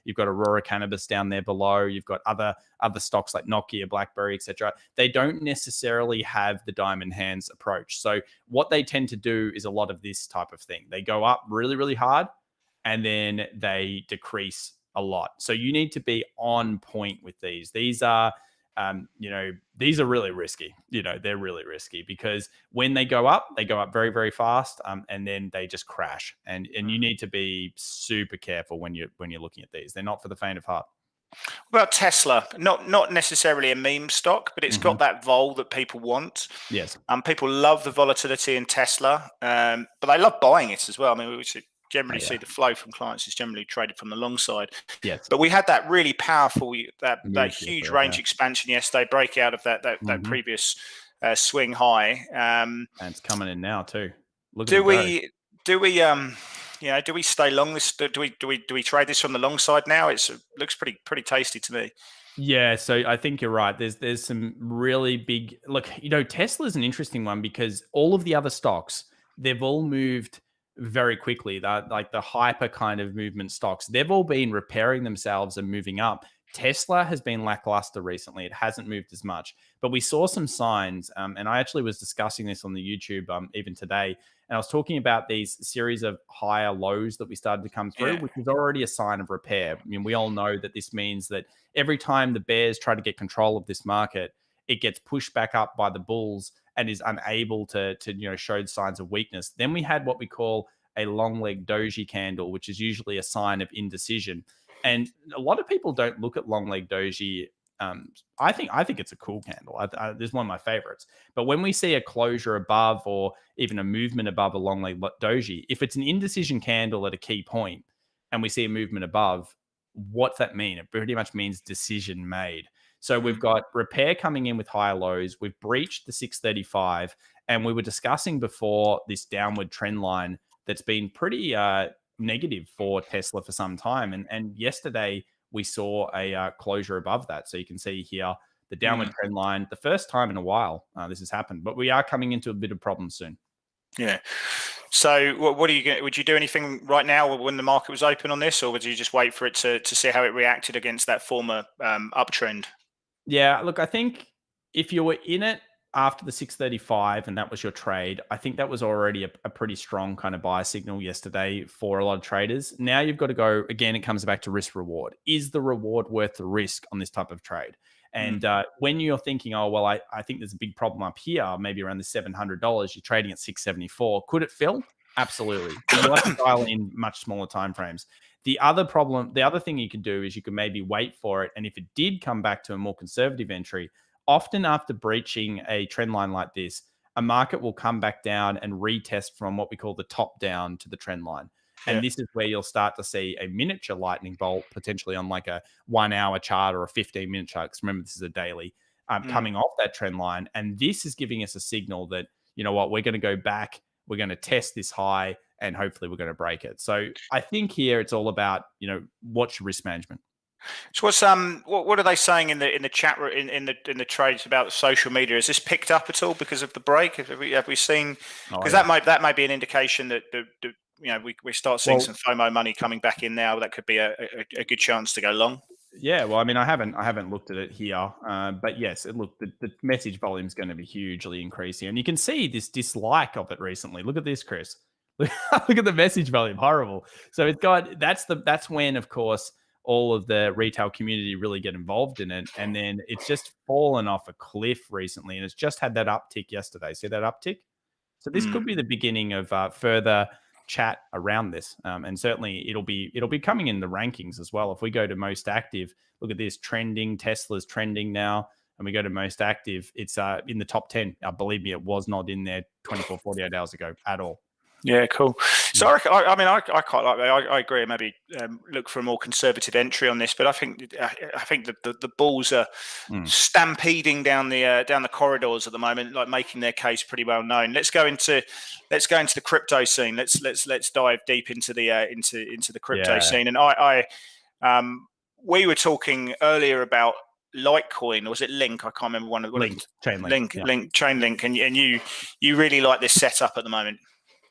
You've got Aurora Cannabis down there below. You've got other stocks like Nokia, BlackBerry, etc. They don't necessarily have the diamond hands approach. So what they tend to do is a lot of this type of thing. They go up really, really hard, and then they decrease a lot. So you need to be on point with these. These are these are really risky. They're really risky because when they go up very, very fast, and then they just crash. And you need to be super careful when you're looking at these. They're not for the faint of heart. What about Tesla? Not necessarily a meme stock, but it's got that vol that people want. Yes. People love the volatility in Tesla, but they love buying it as well. I mean, we should generally see the flow from clients is generally traded from the long side. Yes. But we had that really powerful, that huge range expansion yesterday, break out of that previous swing high. And it's coming in now too. Do we stay long this? Do we trade this from the long side now? It looks pretty tasty to me. Yeah, so I think you're right. There's some really big look, Tesla's an interesting one because all of the other stocks, they've all moved very quickly. That like the hyper kind of movement stocks, they've all been repairing themselves and moving up. Tesla has been lackluster recently. It hasn't moved as much, but we saw some signs. And I actually was discussing this on the YouTube even today. And I was talking about these series of higher lows that we started to come through, Yeah. which is already a sign of repair. I mean, we all know that this means that every time the bears try to get control of this market, it gets pushed back up by the bulls and is unable to show signs of weakness. Then we had what we call a long leg doji candle, which is usually a sign of indecision. And a lot of people don't look at long leg doji. I think it's a cool candle. This is one of my favorites. But when we see a closure above or even a movement above a long leg doji, if it's an indecision candle at a key point and we see a movement above, what's that mean? It pretty much means decision made. So we've got repair coming in with higher lows. We've breached the 635, and we were discussing before this downward trend line that's been pretty negative for Tesla for some time. And yesterday we saw a closure above that. So you can see here the downward trend line, the first time in a while this has happened, but we are coming into a bit of problems soon. Yeah. So what are you going? Would you do anything right now when the market was open on this, or would you just wait for it to see how it reacted against that former uptrend? Yeah, look, I think if you were in it after the 635 and that was your trade, I think that was already a pretty strong kind of buy signal yesterday for a lot of traders. Now you've got to go again, it comes back to risk reward. Is the reward worth the risk on this type of trade? And when you're thinking, oh, well, I think there's a big problem up here, maybe around the $700, you're trading at 674. Could it fill? Absolutely. But you'll have to dial in much smaller timeframes. The other thing you could do is you could maybe wait for it. And if it did come back to a more conservative entry, often after breaching a trend line like this, a market will come back down and retest from what we call the top down to the trend line. Yeah. And this is where you'll start to see a miniature lightning bolt, potentially on like a 1 hour chart or a 15-minute chart. Because remember, this is a daily coming off that trend line. And this is giving us a signal that, you know what, we're going to go back, we're going to test this high, and hopefully we're going to break it. So I think here it's all about, what's your risk management. So what are they saying in the chat in the trades about social media? Has this picked up at all because of the break? Have we seen? Because that might be an indication that we start seeing some FOMO money coming back in now. That could be a good chance to go long. Yeah, well, I mean, I haven't looked at it here, but yes, the message volume is going to be hugely increasing, and you can see this dislike of it recently. Look at this, Chris. Look at the message volume, horrible. So it's got that's when, of course, all of the retail community really get involved in it, and then it's just fallen off a cliff recently, and it's just had that uptick yesterday. See that uptick? So this could be the beginning of further chat around this, and certainly it'll be coming in the rankings as well. If we go to most active, look at this trending. Tesla's trending now, and we go to most active, it's in the top 10. Believe me, it was not in there 48 hours ago at all. Yeah, cool. So I quite like that. I agree. Maybe look for a more conservative entry on this, but I think the bulls are stampeding down the corridors at the moment, like making their case pretty well known. Let's go into the crypto scene. Let's dive deep into the crypto scene. And we were talking earlier about Litecoin, or was it Link? I can't remember one of Chainlink, and you really like this setup at the moment.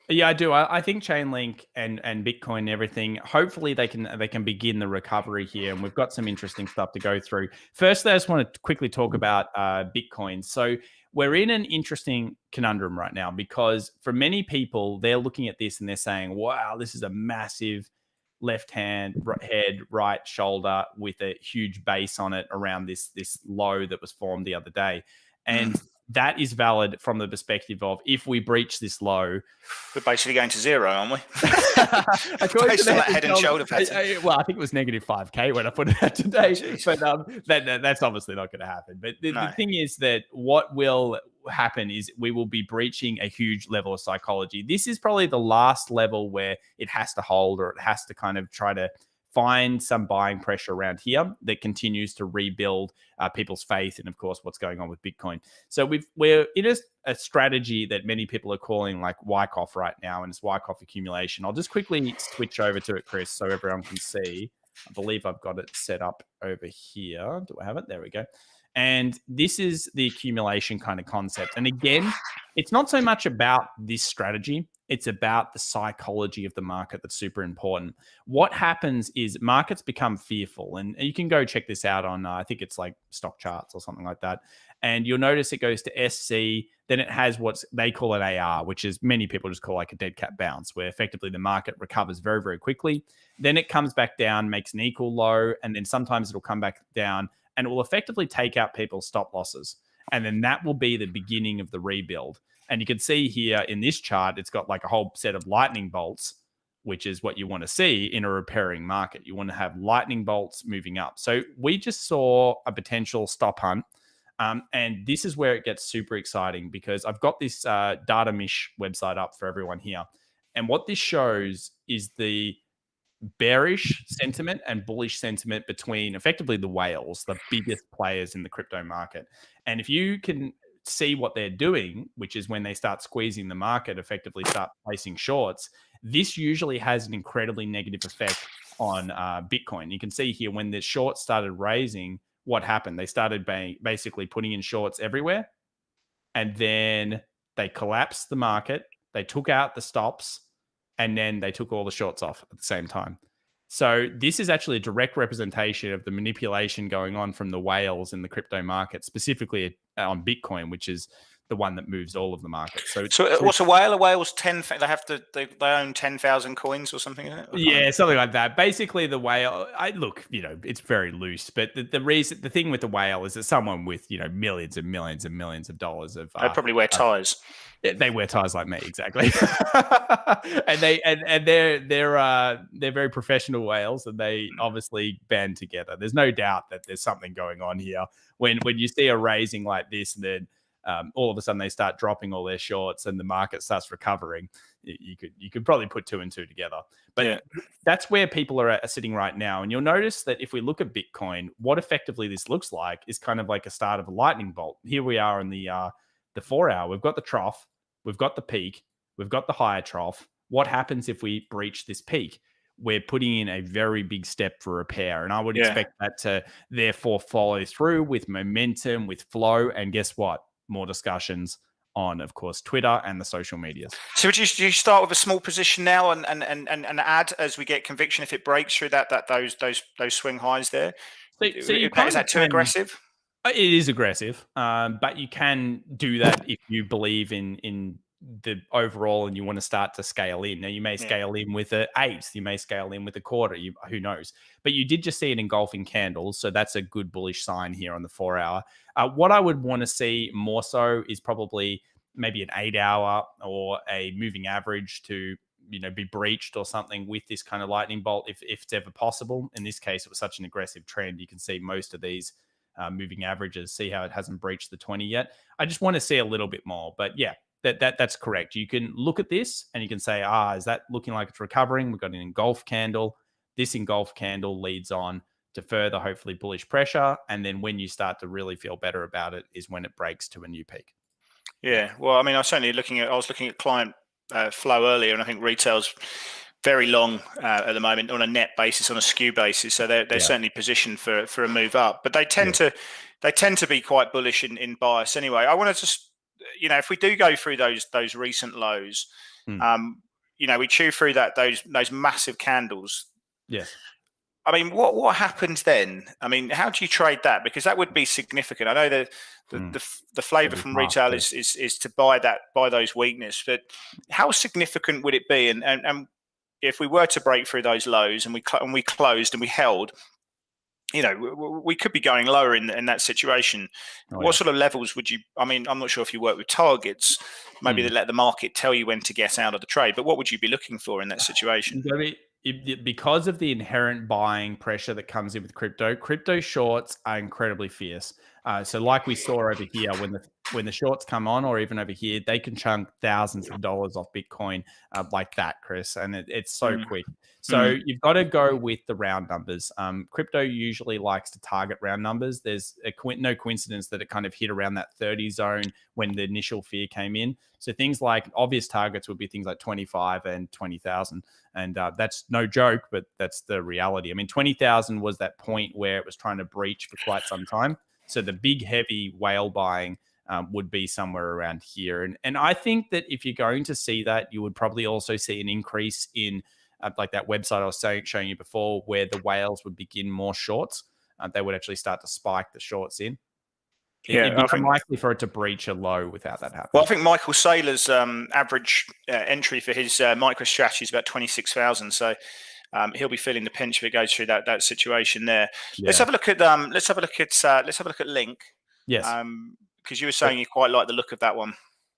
Yeah, I do. I think Chainlink and Bitcoin and everything, hopefully they can begin the recovery here. And we've got some interesting stuff to go through. Firstly, I just want to quickly talk about Bitcoin. So we're in an interesting conundrum right now because for many people, they're looking at this and they're saying, wow, this is a massive left hand, head, right shoulder with a huge base on it around this low that was formed the other day. And that is valid from the perspective of if we breach this low, we're basically going to zero, aren't we? Based on that head and shoulder pattern. Well, I think it was negative 5K when I put it out today, but that's obviously not going to happen. But the thing is that what will happen is we will be breaching a huge level of psychology. This is probably the last level where it has to hold, or it has to kind of try to find some buying pressure around here that continues to rebuild people's faith and, of course, what's going on with Bitcoin. So we're in a strategy that many people are calling like Wyckoff right now, and it's Wyckoff accumulation. I'll just quickly switch over to it, Chris, so everyone can see. I believe I've got it set up over here. Do I have it? There we go. And this is the accumulation kind of concept. And again, it's not so much about this strategy. It's about the psychology of the market that's super important. What happens is markets become fearful. And you can go check this out on, I think it's like stock charts or something like that. And you'll notice it goes to SC, then it has what they call an AR, which is many people just call like a dead cat bounce, where effectively the market recovers very, very quickly. Then it comes back down, makes an equal low, and then sometimes it'll come back down and it will effectively take out people's stop losses. And then that will be the beginning of the rebuild. And you can see here in this chart, it's got like a whole set of lightning bolts, which is what you want to see in a repairing market. You want to have lightning bolts moving up. So we just saw a potential stop hunt. And this is where it gets super exciting, because I've got this DataMish website up for everyone here. And what this shows is the bearish sentiment and bullish sentiment between effectively the whales, the biggest players in the crypto market. And if you can see what they're doing, which is when they start squeezing the market, effectively start placing shorts, this usually has an incredibly negative effect on Bitcoin. You can see here when the shorts started raising, what happened? They started basically putting in shorts everywhere, and then they collapsed the market. They took out the stops, and then they took all the shorts off at the same time. So this is actually a direct representation of the manipulation going on from the whales in the crypto market, specifically on Bitcoin, which is the one that moves all of the market. So what's a whale? A whale's 10. They own 10,000 coins or something. Isn't it? Yeah, something like that. Basically, the whale. It's very loose, but the thing with the whale is that someone with millions and millions and millions of dollars of they probably wear ties. They wear ties like me, exactly. and they're very professional whales, and they obviously band together. There's no doubt that there's something going on here. When you see a raising like this, and then all of a sudden they start dropping all their shorts, and the market starts recovering, you could probably put two and two together. But that's where people are sitting right now. And you'll notice that if we look at Bitcoin, what effectively this looks like is kind of like a start of a lightning bolt. Here we are in the 4 hour. We've got the trough. We've got the peak. We've got the higher trough. What happens if we breach this peak? We're putting in a very big step for repair. And I would expect that to therefore follow through with momentum, with flow. And guess what? More discussions on, of course, Twitter and the social medias. So would you start with a small position now and add as we get conviction if it breaks through those swing highs there? So is that too aggressive? It is aggressive, but you can do that if you believe in the overall and you want to start to scale in. Now, you may scale in with an eighth, you may scale in with a quarter, who knows? But you did just see an engulfing candle, so that's a good bullish sign here on the 4 hour. What I would want to see more so is probably maybe an 8 hour or a moving average to be breached or something with this kind of lightning bolt, if it's ever possible. In this case, it was such an aggressive trend. You can see most of these moving averages. See how it hasn't breached the 20 yet. I just want to see a little bit more, but yeah, that's correct. You can look at this and you can say, is that looking like it's recovering? We've got an engulf candle. This engulf candle leads on to further, hopefully, bullish pressure. And then when you start to really feel better about it is when it breaks to a new peak. Yeah, well, I mean, I was looking at client flow earlier, and I think retail's very long at the moment on a net basis, on a skew basis. So they're certainly positioned for a move up, but they tend to be quite bullish in bias anyway. I want to just, if we do go through those recent lows, we chew through those massive candles. Yes. I mean, what happens then? I mean, how do you trade that? Because that would be significant. I know that the flavor from retail is to buy those weakness, but how significant would it be? And if we were to break through those lows and we closed and we held, we could be going lower in that situation. What sort of levels would you? I mean, I'm not sure if you work with targets. Maybe they let the market tell you when to get out of the trade. But what would you be looking for in that situation? Because of the inherent buying pressure that comes in with crypto shorts are incredibly fierce. So like we saw over here, when when the shorts come on, or even over here, they can chunk thousands of dollars off Bitcoin like that, Chris. And it's so quick. So you've got to go with the round numbers. Crypto usually likes to target round numbers. There's no coincidence that it kind of hit around that 30 zone when the initial fear came in. So things like obvious targets would be things like 25 and 20,000. And that's no joke, but that's the reality. I mean, 20,000 was that point where it was trying to breach for quite some time. So the big, heavy whale buying would be somewhere around here. And I think that if you're going to see that, you would probably also see an increase in like that website I was showing you before, where the whales would begin more shorts. They would actually start to spike the shorts in. It'd be unlikely for it to breach a low without that happening. Well, I think Michael Saylor's average entry for his micro strategy is about 26,000. So he'll be feeling the pinch if it goes through that situation there. Yeah. Let's have a look at Link. Yes. Because you were saying you quite like the look of that one.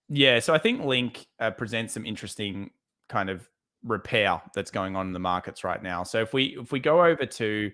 Yeah. So I think Link presents some interesting kind of repair that's going on in the markets right now. So if we go over to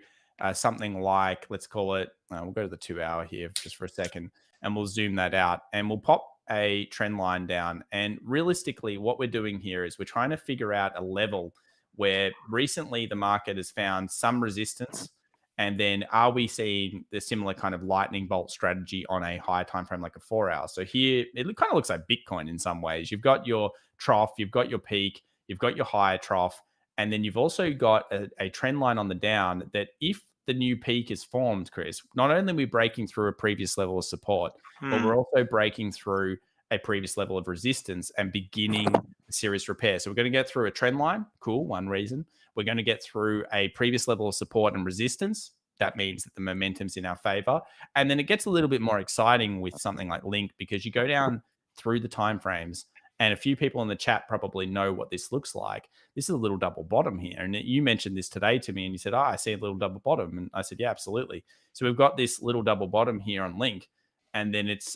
something like, let's call it, we'll go to the 2 hour here just for a second, and we'll zoom that out, and we'll pop a trend line down. And realistically, what we're doing here is we're trying to figure out a level where recently the market has found some resistance, and then are we seeing the similar kind of lightning bolt strategy on a higher time frame, like a 4 hour? So here it kind of looks like Bitcoin in some ways. You've got your trough, you've got your peak, you've got your higher trough, and then you've also got a trend line on the down that if the new peak is formed, Chris, not only are we breaking through a previous level of support, but we're also breaking through a previous level of resistance and beginning a serious repair. So we're going to get through a trend line. Cool. One reason. We're going to get through a previous level of support and resistance. That means that the momentum's in our favor. And then it gets a little bit more exciting with something like Link, because you go down through the timeframes. And a few people in the chat probably know what this looks like. This is a little double bottom here. And you mentioned this today to me, and you said, I see a little double bottom. And I said, yeah, absolutely. So we've got this little double bottom here on Link, and then it's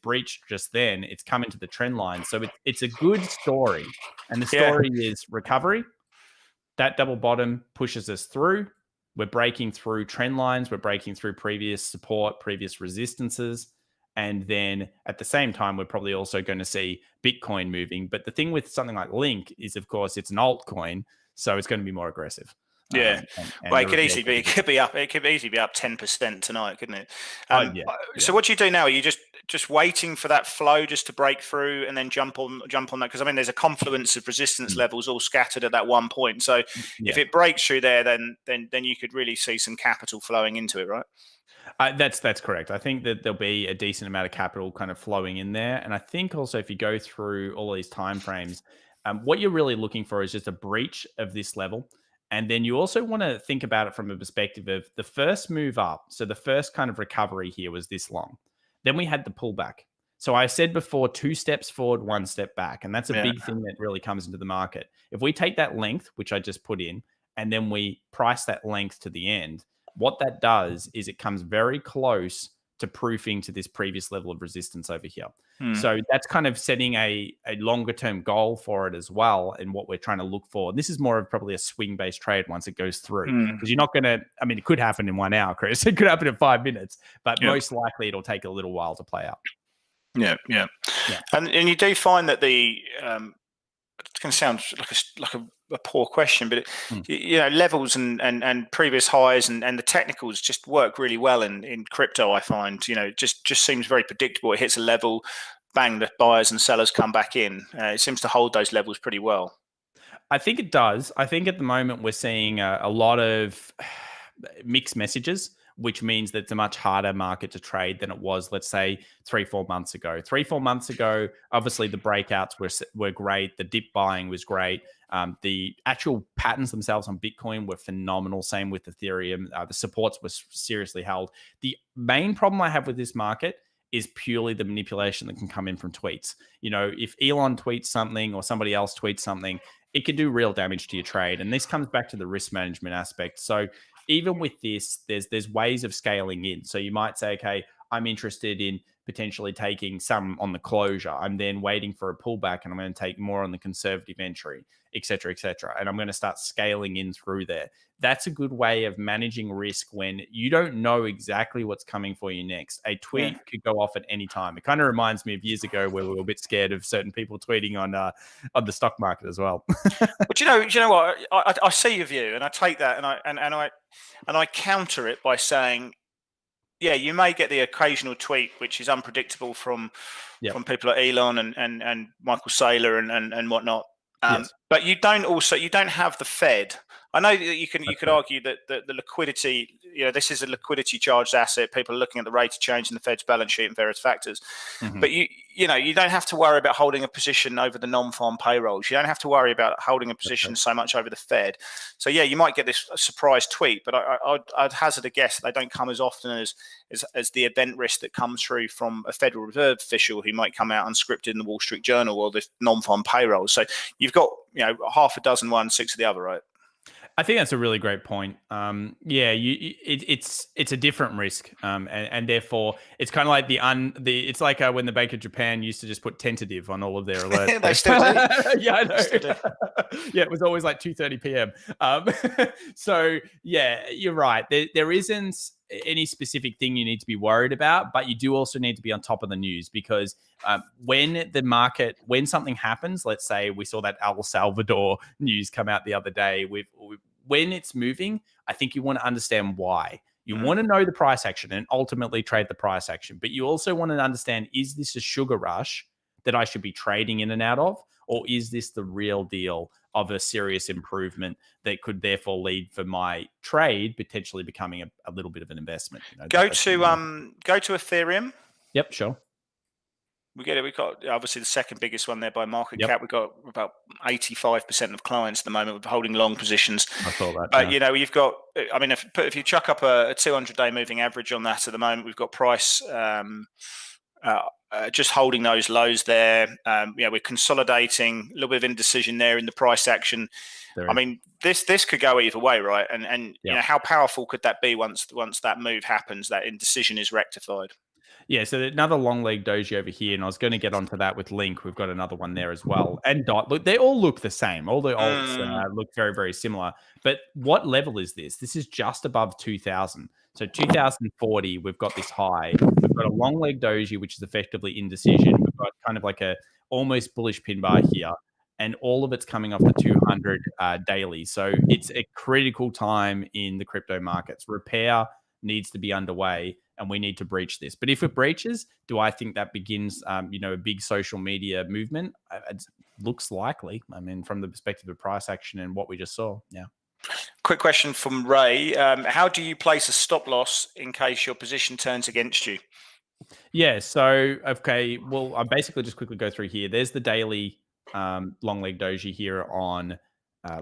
breached just then. It's come into the trend line. So it's a good story. And the story is recovery. That double bottom pushes us through. We're breaking through trend lines. We're breaking through previous support, previous resistances. And then at the same time, we're probably also going to see Bitcoin moving. But the thing with something like Link is, of course, it's an altcoin, so it's going to be more aggressive. Yeah. Well, it could easily be. It could easily be up 10% tonight, couldn't it? So what do you do now? Are you just waiting for that flow just to break through and then jump on that? Because I mean, there's a confluence of resistance levels all scattered at that one point. So if it breaks through there, then you could really see some capital flowing into it, right? That's correct. I think that there'll be a decent amount of capital kind of flowing in there. And I think also if you go through all these timeframes, what you're really looking for is just a breach of this level. And then you also want to think about it from a perspective of the first move up. So the first kind of recovery here was this long. Then we had the pullback. So I said before, 2 steps forward, 1 step back. And that's a big thing that really comes into the market. If we take that length, which I just put in, and then we price that length to the end, what that does is it comes very close to proofing to this previous level of resistance over here. So that's kind of setting a longer term goal for it as well, and what we're trying to look for. And this is more of probably a swing based trade once it goes through, because you're not going to, I mean, it could happen in 1 hour, Chris. It could happen in 5 minutes, but most likely it'll take a little while to play out. Yeah. And you do find that the it's going to sound like a poor question, but levels and previous highs and the technicals just work really well in crypto. I find just seems very predictable. It hits a level, bang, the buyers and sellers come back in. It seems to hold those levels pretty well. I think it does. I think at the moment we're seeing a lot of mixed messages, which means that it's a much harder market to trade than it was, let's say, 3-4 months ago. 3-4 months ago, obviously the breakouts were great. The dip buying was great. The actual patterns themselves on Bitcoin were phenomenal. Same with Ethereum. The supports were seriously held. The main problem I have with this market is purely the manipulation that can come in from tweets. If Elon tweets something or somebody else tweets something, it could do real damage to your trade. And this comes back to the risk management aspect. So even with this, there's ways of scaling in. So you might say, okay, I'm interested in potentially taking some on the closure. I'm then waiting for a pullback, and I'm going to take more on the conservative entry, et cetera, et cetera. And I'm going to start scaling in through there. That's a good way of managing risk when you don't know exactly what's coming for you next. A tweet could go off at any time. It kind of reminds me of years ago where we were a bit scared of certain people tweeting on the stock market as well. But you know what? I see your view, and I take that, and I counter it by saying, yeah, you may get the occasional tweet which is unpredictable from people like Elon and Michael Saylor and whatnot. But you don't have the Fed. I know that you could argue that the liquidity, this is a liquidity charged asset. People are looking at the rate of change in the Fed's balance sheet and various factors. But you don't have to worry about holding a position over the non-farm payrolls. You don't have to worry about holding a position so much over the Fed. So yeah, you might get this surprise tweet, but I'd hazard a guess that they don't come as often as the event risk that comes through from a Federal Reserve official who might come out unscripted in the Wall Street Journal or the non-farm payrolls. So you've got half a dozen one, six of the other, right? I think that's a really great point. It's a different risk, and therefore it's kind of like it's like when the Bank of Japan used to just put tentative on all of their alerts. They still do. Yeah, I know. Yeah, it was always like 2:30 p.m. So yeah, you're right. There isn't any specific thing you need to be worried about, but you do also need to be on top of the news because when something happens, let's say we saw that El Salvador news come out the other day, when it's moving, I think you want to understand why. You want to know the price action and ultimately trade the price action, but you also want to understand, is this a sugar rush that I should be trading in and out of? Or is this the real deal of a serious improvement that could therefore lead for my trade potentially becoming a little bit of an investment? Go to Ethereum. Yep, sure. We get it. We've got obviously the second biggest one there by market cap. We've got about 85% of clients at the moment holding long positions. I saw that. But you've got. I mean, if you chuck up a 200-day moving average on that at the moment, we've got price. Just holding those lows there. We're consolidating, a little bit of indecision there in the price action. I mean, this could go either way, right? And how powerful could that be once that move happens, that indecision is rectified? Yeah, so another long leg doji over here, and I was going to get onto that with Link. We've got another one there as well. And Dot, look, they all look the same. All the alts look very, very similar. But what level is this? This is just above 2,000. So 2,040, we've got this high. We've got a long leg doji, which is effectively indecision. We've got kind of like a almost bullish pin bar here. And all of it's coming off the 200 daily. So it's a critical time in the crypto markets. Repair needs to be underway, and we need to breach this. But if it breaches, do I think that begins, a big social media movement? It looks likely. I mean, from the perspective of price action and what we just saw. Yeah. Quick question from Ray. How do you place a stop loss in case your position turns against you? Yeah. So, okay. Well, I basically just quickly go through here. There's the daily long leg doji here on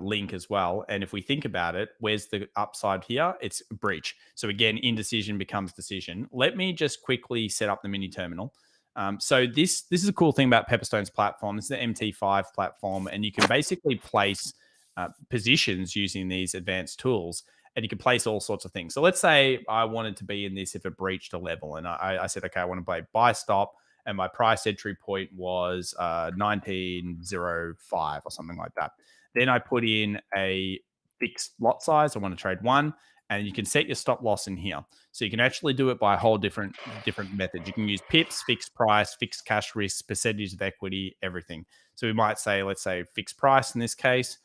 Link as well. And if we think about it, where's the upside here? It's breach. So again, indecision becomes decision. Let me just quickly set up the mini terminal. So this is a cool thing about Pepperstone's platform. It's the MT5 platform, and you can basically place positions using these advanced tools, and you can place all sorts of things. So let's say I wanted to be in this if it breached a level, and I said, okay, I want to buy stop, and my price entry point was 19.05 or something like that. Then I put in a fixed lot size. I want to trade one, and you can set your stop loss in here. So you can actually do it by a whole different method. You can use pips, fixed price, fixed cash risk, percentage of equity, everything. So we might say, let's say fixed price in this case.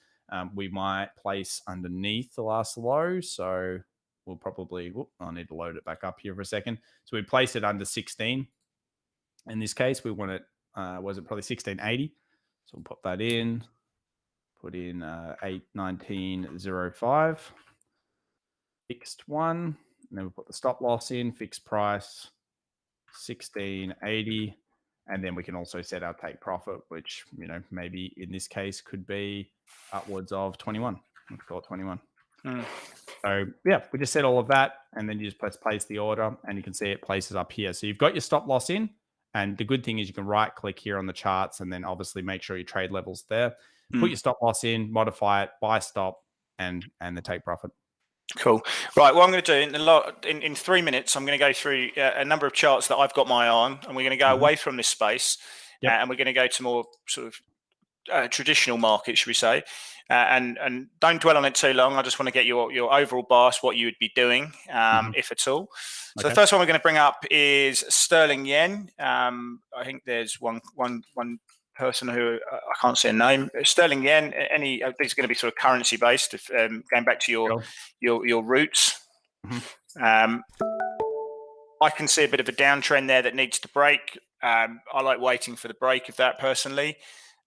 We might place underneath the last low. So we'll probably, I need to load it back up here for a second. So we place it under 16. In this case, we want it, was it probably 1680? So we'll put that in. Put in 819.05, fixed one, and then we put the stop loss in, fixed price, 1680, and then we can also set our take profit, which, maybe in this case could be upwards of 21. Let's call it 21. So yeah, we just set all of that, and then you just place the order, and you can see it places up here. So you've got your stop loss in, and the good thing is you can right click here on the charts, and then obviously make sure your trade level's there. Put your stop loss in, modify it, buy stop, and the take profit. Cool. Right. What I'm going to do in 3 minutes, I'm going to go through a number of charts that I've got my eye on, and we're going to go away from this space, and we're going to go to more sort of traditional markets, should we say? And don't dwell on it too long. I just want to get your overall bias, what you would be doing, if at all. So the first one we're going to bring up is sterling yen. I think there's one person who I can't say a name. Sterling yen. These are going to be sort of currency based. If going back to your roots, I can see a bit of a downtrend there that needs to break. I like waiting for the break of that personally.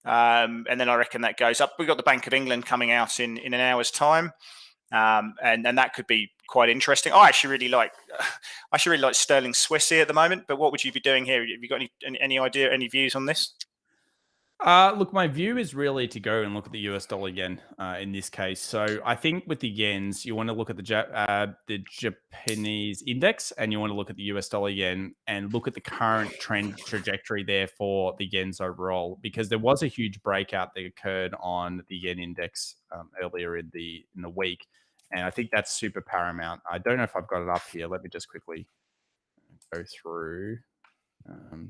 And then I reckon that goes up. We've got the Bank of England coming out in an hour's time, and that could be quite interesting. I actually really like sterling Swissy at the moment. But what would you be doing here? Have you got any idea, any views on this? Look, my view is really to go and look at the US dollar yen in this case. So I think with the yens, you want to look at the Japanese index, and you want to look at the US dollar yen and look at the current trend trajectory there for the yens overall, because there was a huge breakout that occurred on the yen index earlier in the week, and I think that's super paramount. I don't know if I've got it up here. Let me just quickly go through. I'll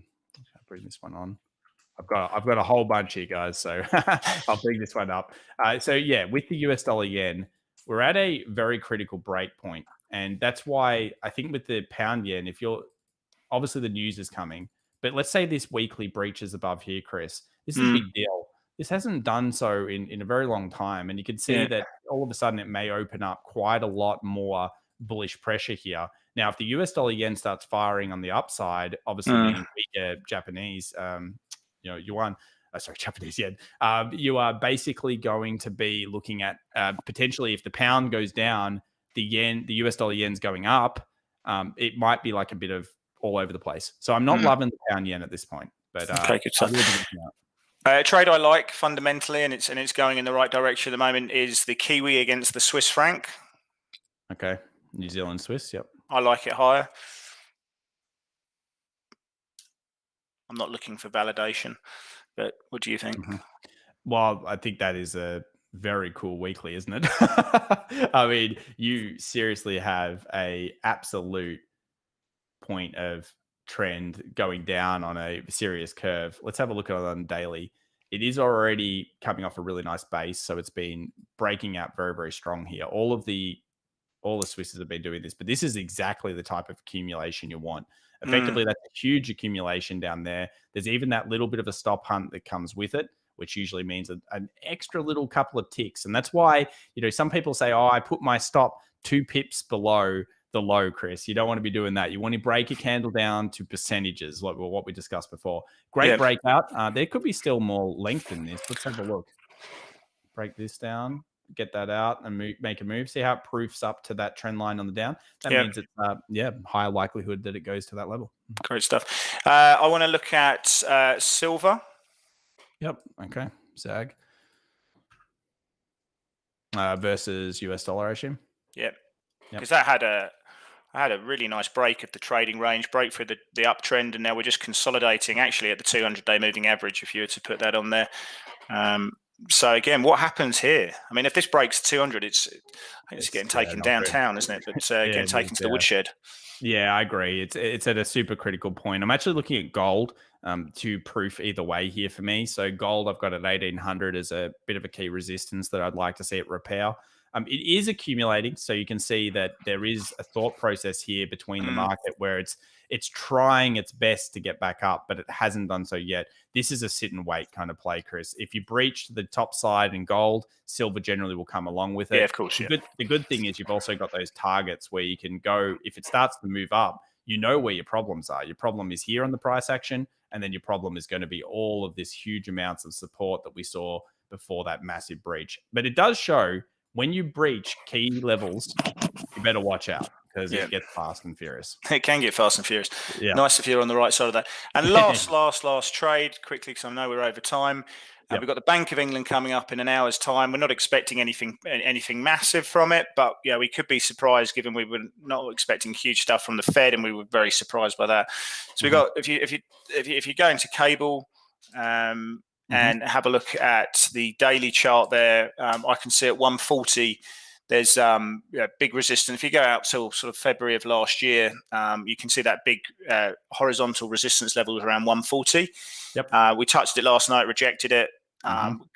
bring this one on. I've got a whole bunch here, guys, so I'll bring this one up. So yeah, with the US dollar yen, we're at a very critical break point, and that's why I think with the pound yen, if you're obviously the news is coming, but let's say this weekly breach is above here, Chris. This is a big deal. This hasn't done so in a very long time, and you can see that all of a sudden it may open up quite a lot more bullish pressure here. Now, if the US dollar yen starts firing on the upside, obviously meaning weaker Japanese. Yuan, Japanese yen, you are basically going to be looking at potentially if the pound goes down, the US dollar yen's going up. It might be like a bit of all over the place. So I'm not loving the pound yen at this point. But okay, good stuff. Trade I like fundamentally, and it's going in the right direction at the moment, is the Kiwi against the Swiss franc. Okay, New Zealand Swiss, yep. I like it higher. I'm not looking for validation, but what do you think? Well, I think that is a very cool weekly, isn't it? I mean, you seriously have a absolute point of trend going down on a serious curve. Let's have a look at it on daily. It is already coming off a really nice base, so it's been breaking out very, very strong here. All the Swisses have been doing this, but this is exactly the type of accumulation you want. Effectively, that's a huge accumulation down there. There's even that little bit of a stop hunt that comes with it, which usually means an extra little couple of ticks. And that's why, some people say, I put my stop 2 pips below the low, Chris. You don't want to be doing that. You want to break a candle down to percentages, like what we discussed before. Great breakout. There could be still more length in this. Let's have a look. Break this down. Get that out and make a move. See how it proofs up to that trend line on the down. That means it's higher likelihood that it goes to that level. Great stuff. I want to look at silver. Yep. Okay. ZAG versus US dollar, I assume. Yep. Because that had a really nice break of the trading range, break for the uptrend, and now we're just consolidating actually at the 200-day moving average. If you were to put that on there. So again, what happens here? I mean, if this breaks 200, it's getting taken downtown, isn't it? But getting taken to the woodshed. Yeah, I agree. It's at a super critical point. I'm actually looking at gold to proof either way here for me. So gold, I've got at 1800 as a bit of a key resistance that I'd like to see it repair. It is accumulating, so you can see that there is a thought process here between the market where it's trying its best to get back up, but it hasn't done so yet. This is a sit and wait kind of play, Chris. If you breach the top side in gold, silver generally will come along with it. Yeah, of course. The good thing is you've also got those targets where you can go, if it starts to move up, you know where your problems are. Your problem is here on the price action, and then your problem is going to be all of this huge amounts of support that we saw before that massive breach. But it does show when you breach key levels, you better watch out because it gets fast and furious. It can get fast and furious. Yeah. Nice if you're on the right side of that. And last trade quickly, because I know we're over time. We've got the Bank of England coming up in an hour's time. We're not expecting anything massive from it, but we could be surprised given we were not expecting huge stuff from the Fed, and we were very surprised by that. So we got if you go into cable. And have a look at the daily chart there. I can see at 140 there's big resistance. If you go out till sort of February of last year, you can see that big horizontal resistance level was around 140. Yep. We touched it last night, rejected it.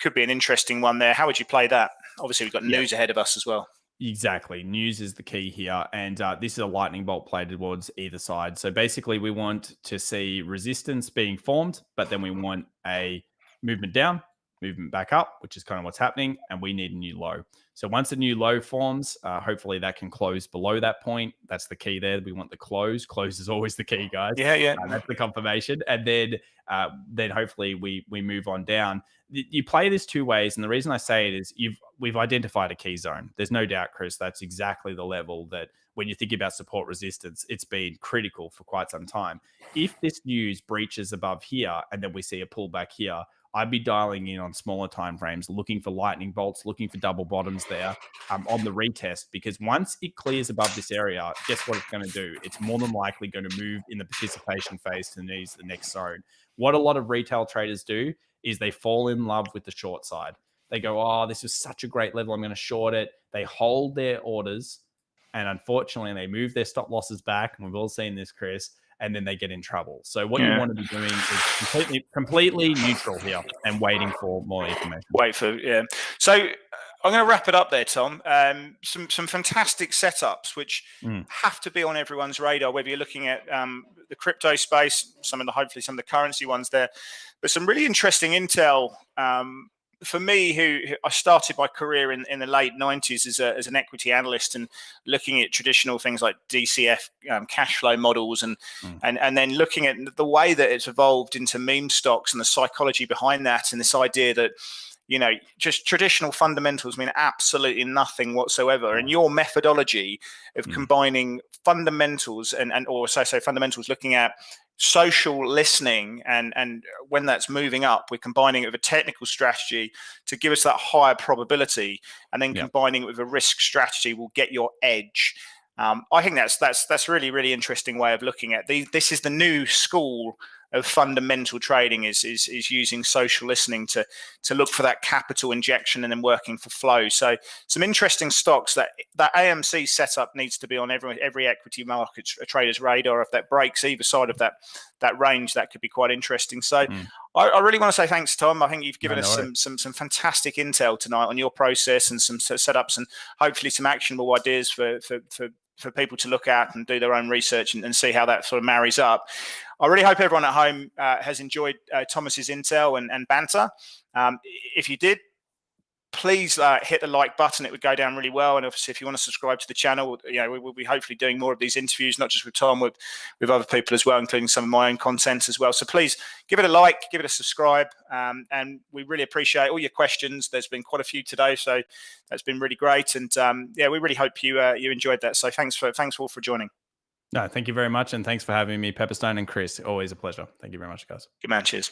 Could be an interesting one there. How would you play that? Obviously, we've got news ahead of us as well. Exactly. News is the key here. And this is a lightning bolt play towards either side. So basically, we want to see resistance being formed, but then we want a movement down, movement back up, which is kind of what's happening. And we need a new low. So once a new low forms, hopefully that can close below that point. That's the key there. We want the close. Close is always the key, guys. Yeah. That's the confirmation. And then hopefully we move on down. You play this two ways, and the reason I say it is we've identified a key zone. There's no doubt, Chris, that's exactly the level that when you think about support resistance, it's been critical for quite some time. If this news breaches above here and then we see a pullback here, I'd be dialing in on smaller timeframes, looking for lightning bolts, looking for double bottoms there on the retest, because once it clears above this area, guess what it's going to do? It's more than likely going to move in the participation phase to the next zone. What a lot of retail traders do is they fall in love with the short side. They go, oh, this is such a great level, I'm going to short it. They hold their orders, and unfortunately, they move their stop losses back. And we've all seen this, Chris, and then they get in trouble. So what you want to be doing is completely neutral here and waiting for more information. So I'm going to wrap it up there, Tom. Some fantastic setups which have to be on everyone's radar, whether you're looking at the crypto space, hopefully some of the currency ones there, but some really interesting intel. For me, who I started my career in the late 90s as an equity analyst and looking at traditional things like DCF cash flow models and then looking at the way that it's evolved into meme stocks and the psychology behind that, and this idea that just traditional fundamentals mean absolutely nothing whatsoever. And your methodology of combining fundamentals or fundamentals, looking at social listening, and when that's moving up, we're combining it with a technical strategy to give us that higher probability, and then combining it with a risk strategy will get your edge. I think that's really, really interesting way of looking at this. Is the new school of fundamental trading is using social listening to look for that capital injection and then working for flow. So some interesting stocks that AMC setup needs to be on every equity market trader's radar. If that breaks either side of that range, that could be quite interesting. So I really want to say thanks, Tom. I think you've given us some fantastic intel tonight on your process and some setups and hopefully some actionable ideas for people to look at and do their own research and see how that sort of marries up. I really hope everyone at home has enjoyed Thomas's intel and banter. If you did, please hit the like button. It would go down really well. And obviously, if you want to subscribe to the channel, we will be hopefully doing more of these interviews, not just with Tom, with other people as well, including some of my own content as well. So please give it a like, give it a subscribe. And we really appreciate all your questions. There's been quite a few today, so that's been really great. And we really hope you enjoyed that. So thanks all for joining. No, thank you very much. And thanks for having me, Pepperstone and Chris. Always a pleasure. Thank you very much, guys. Good man. Cheers.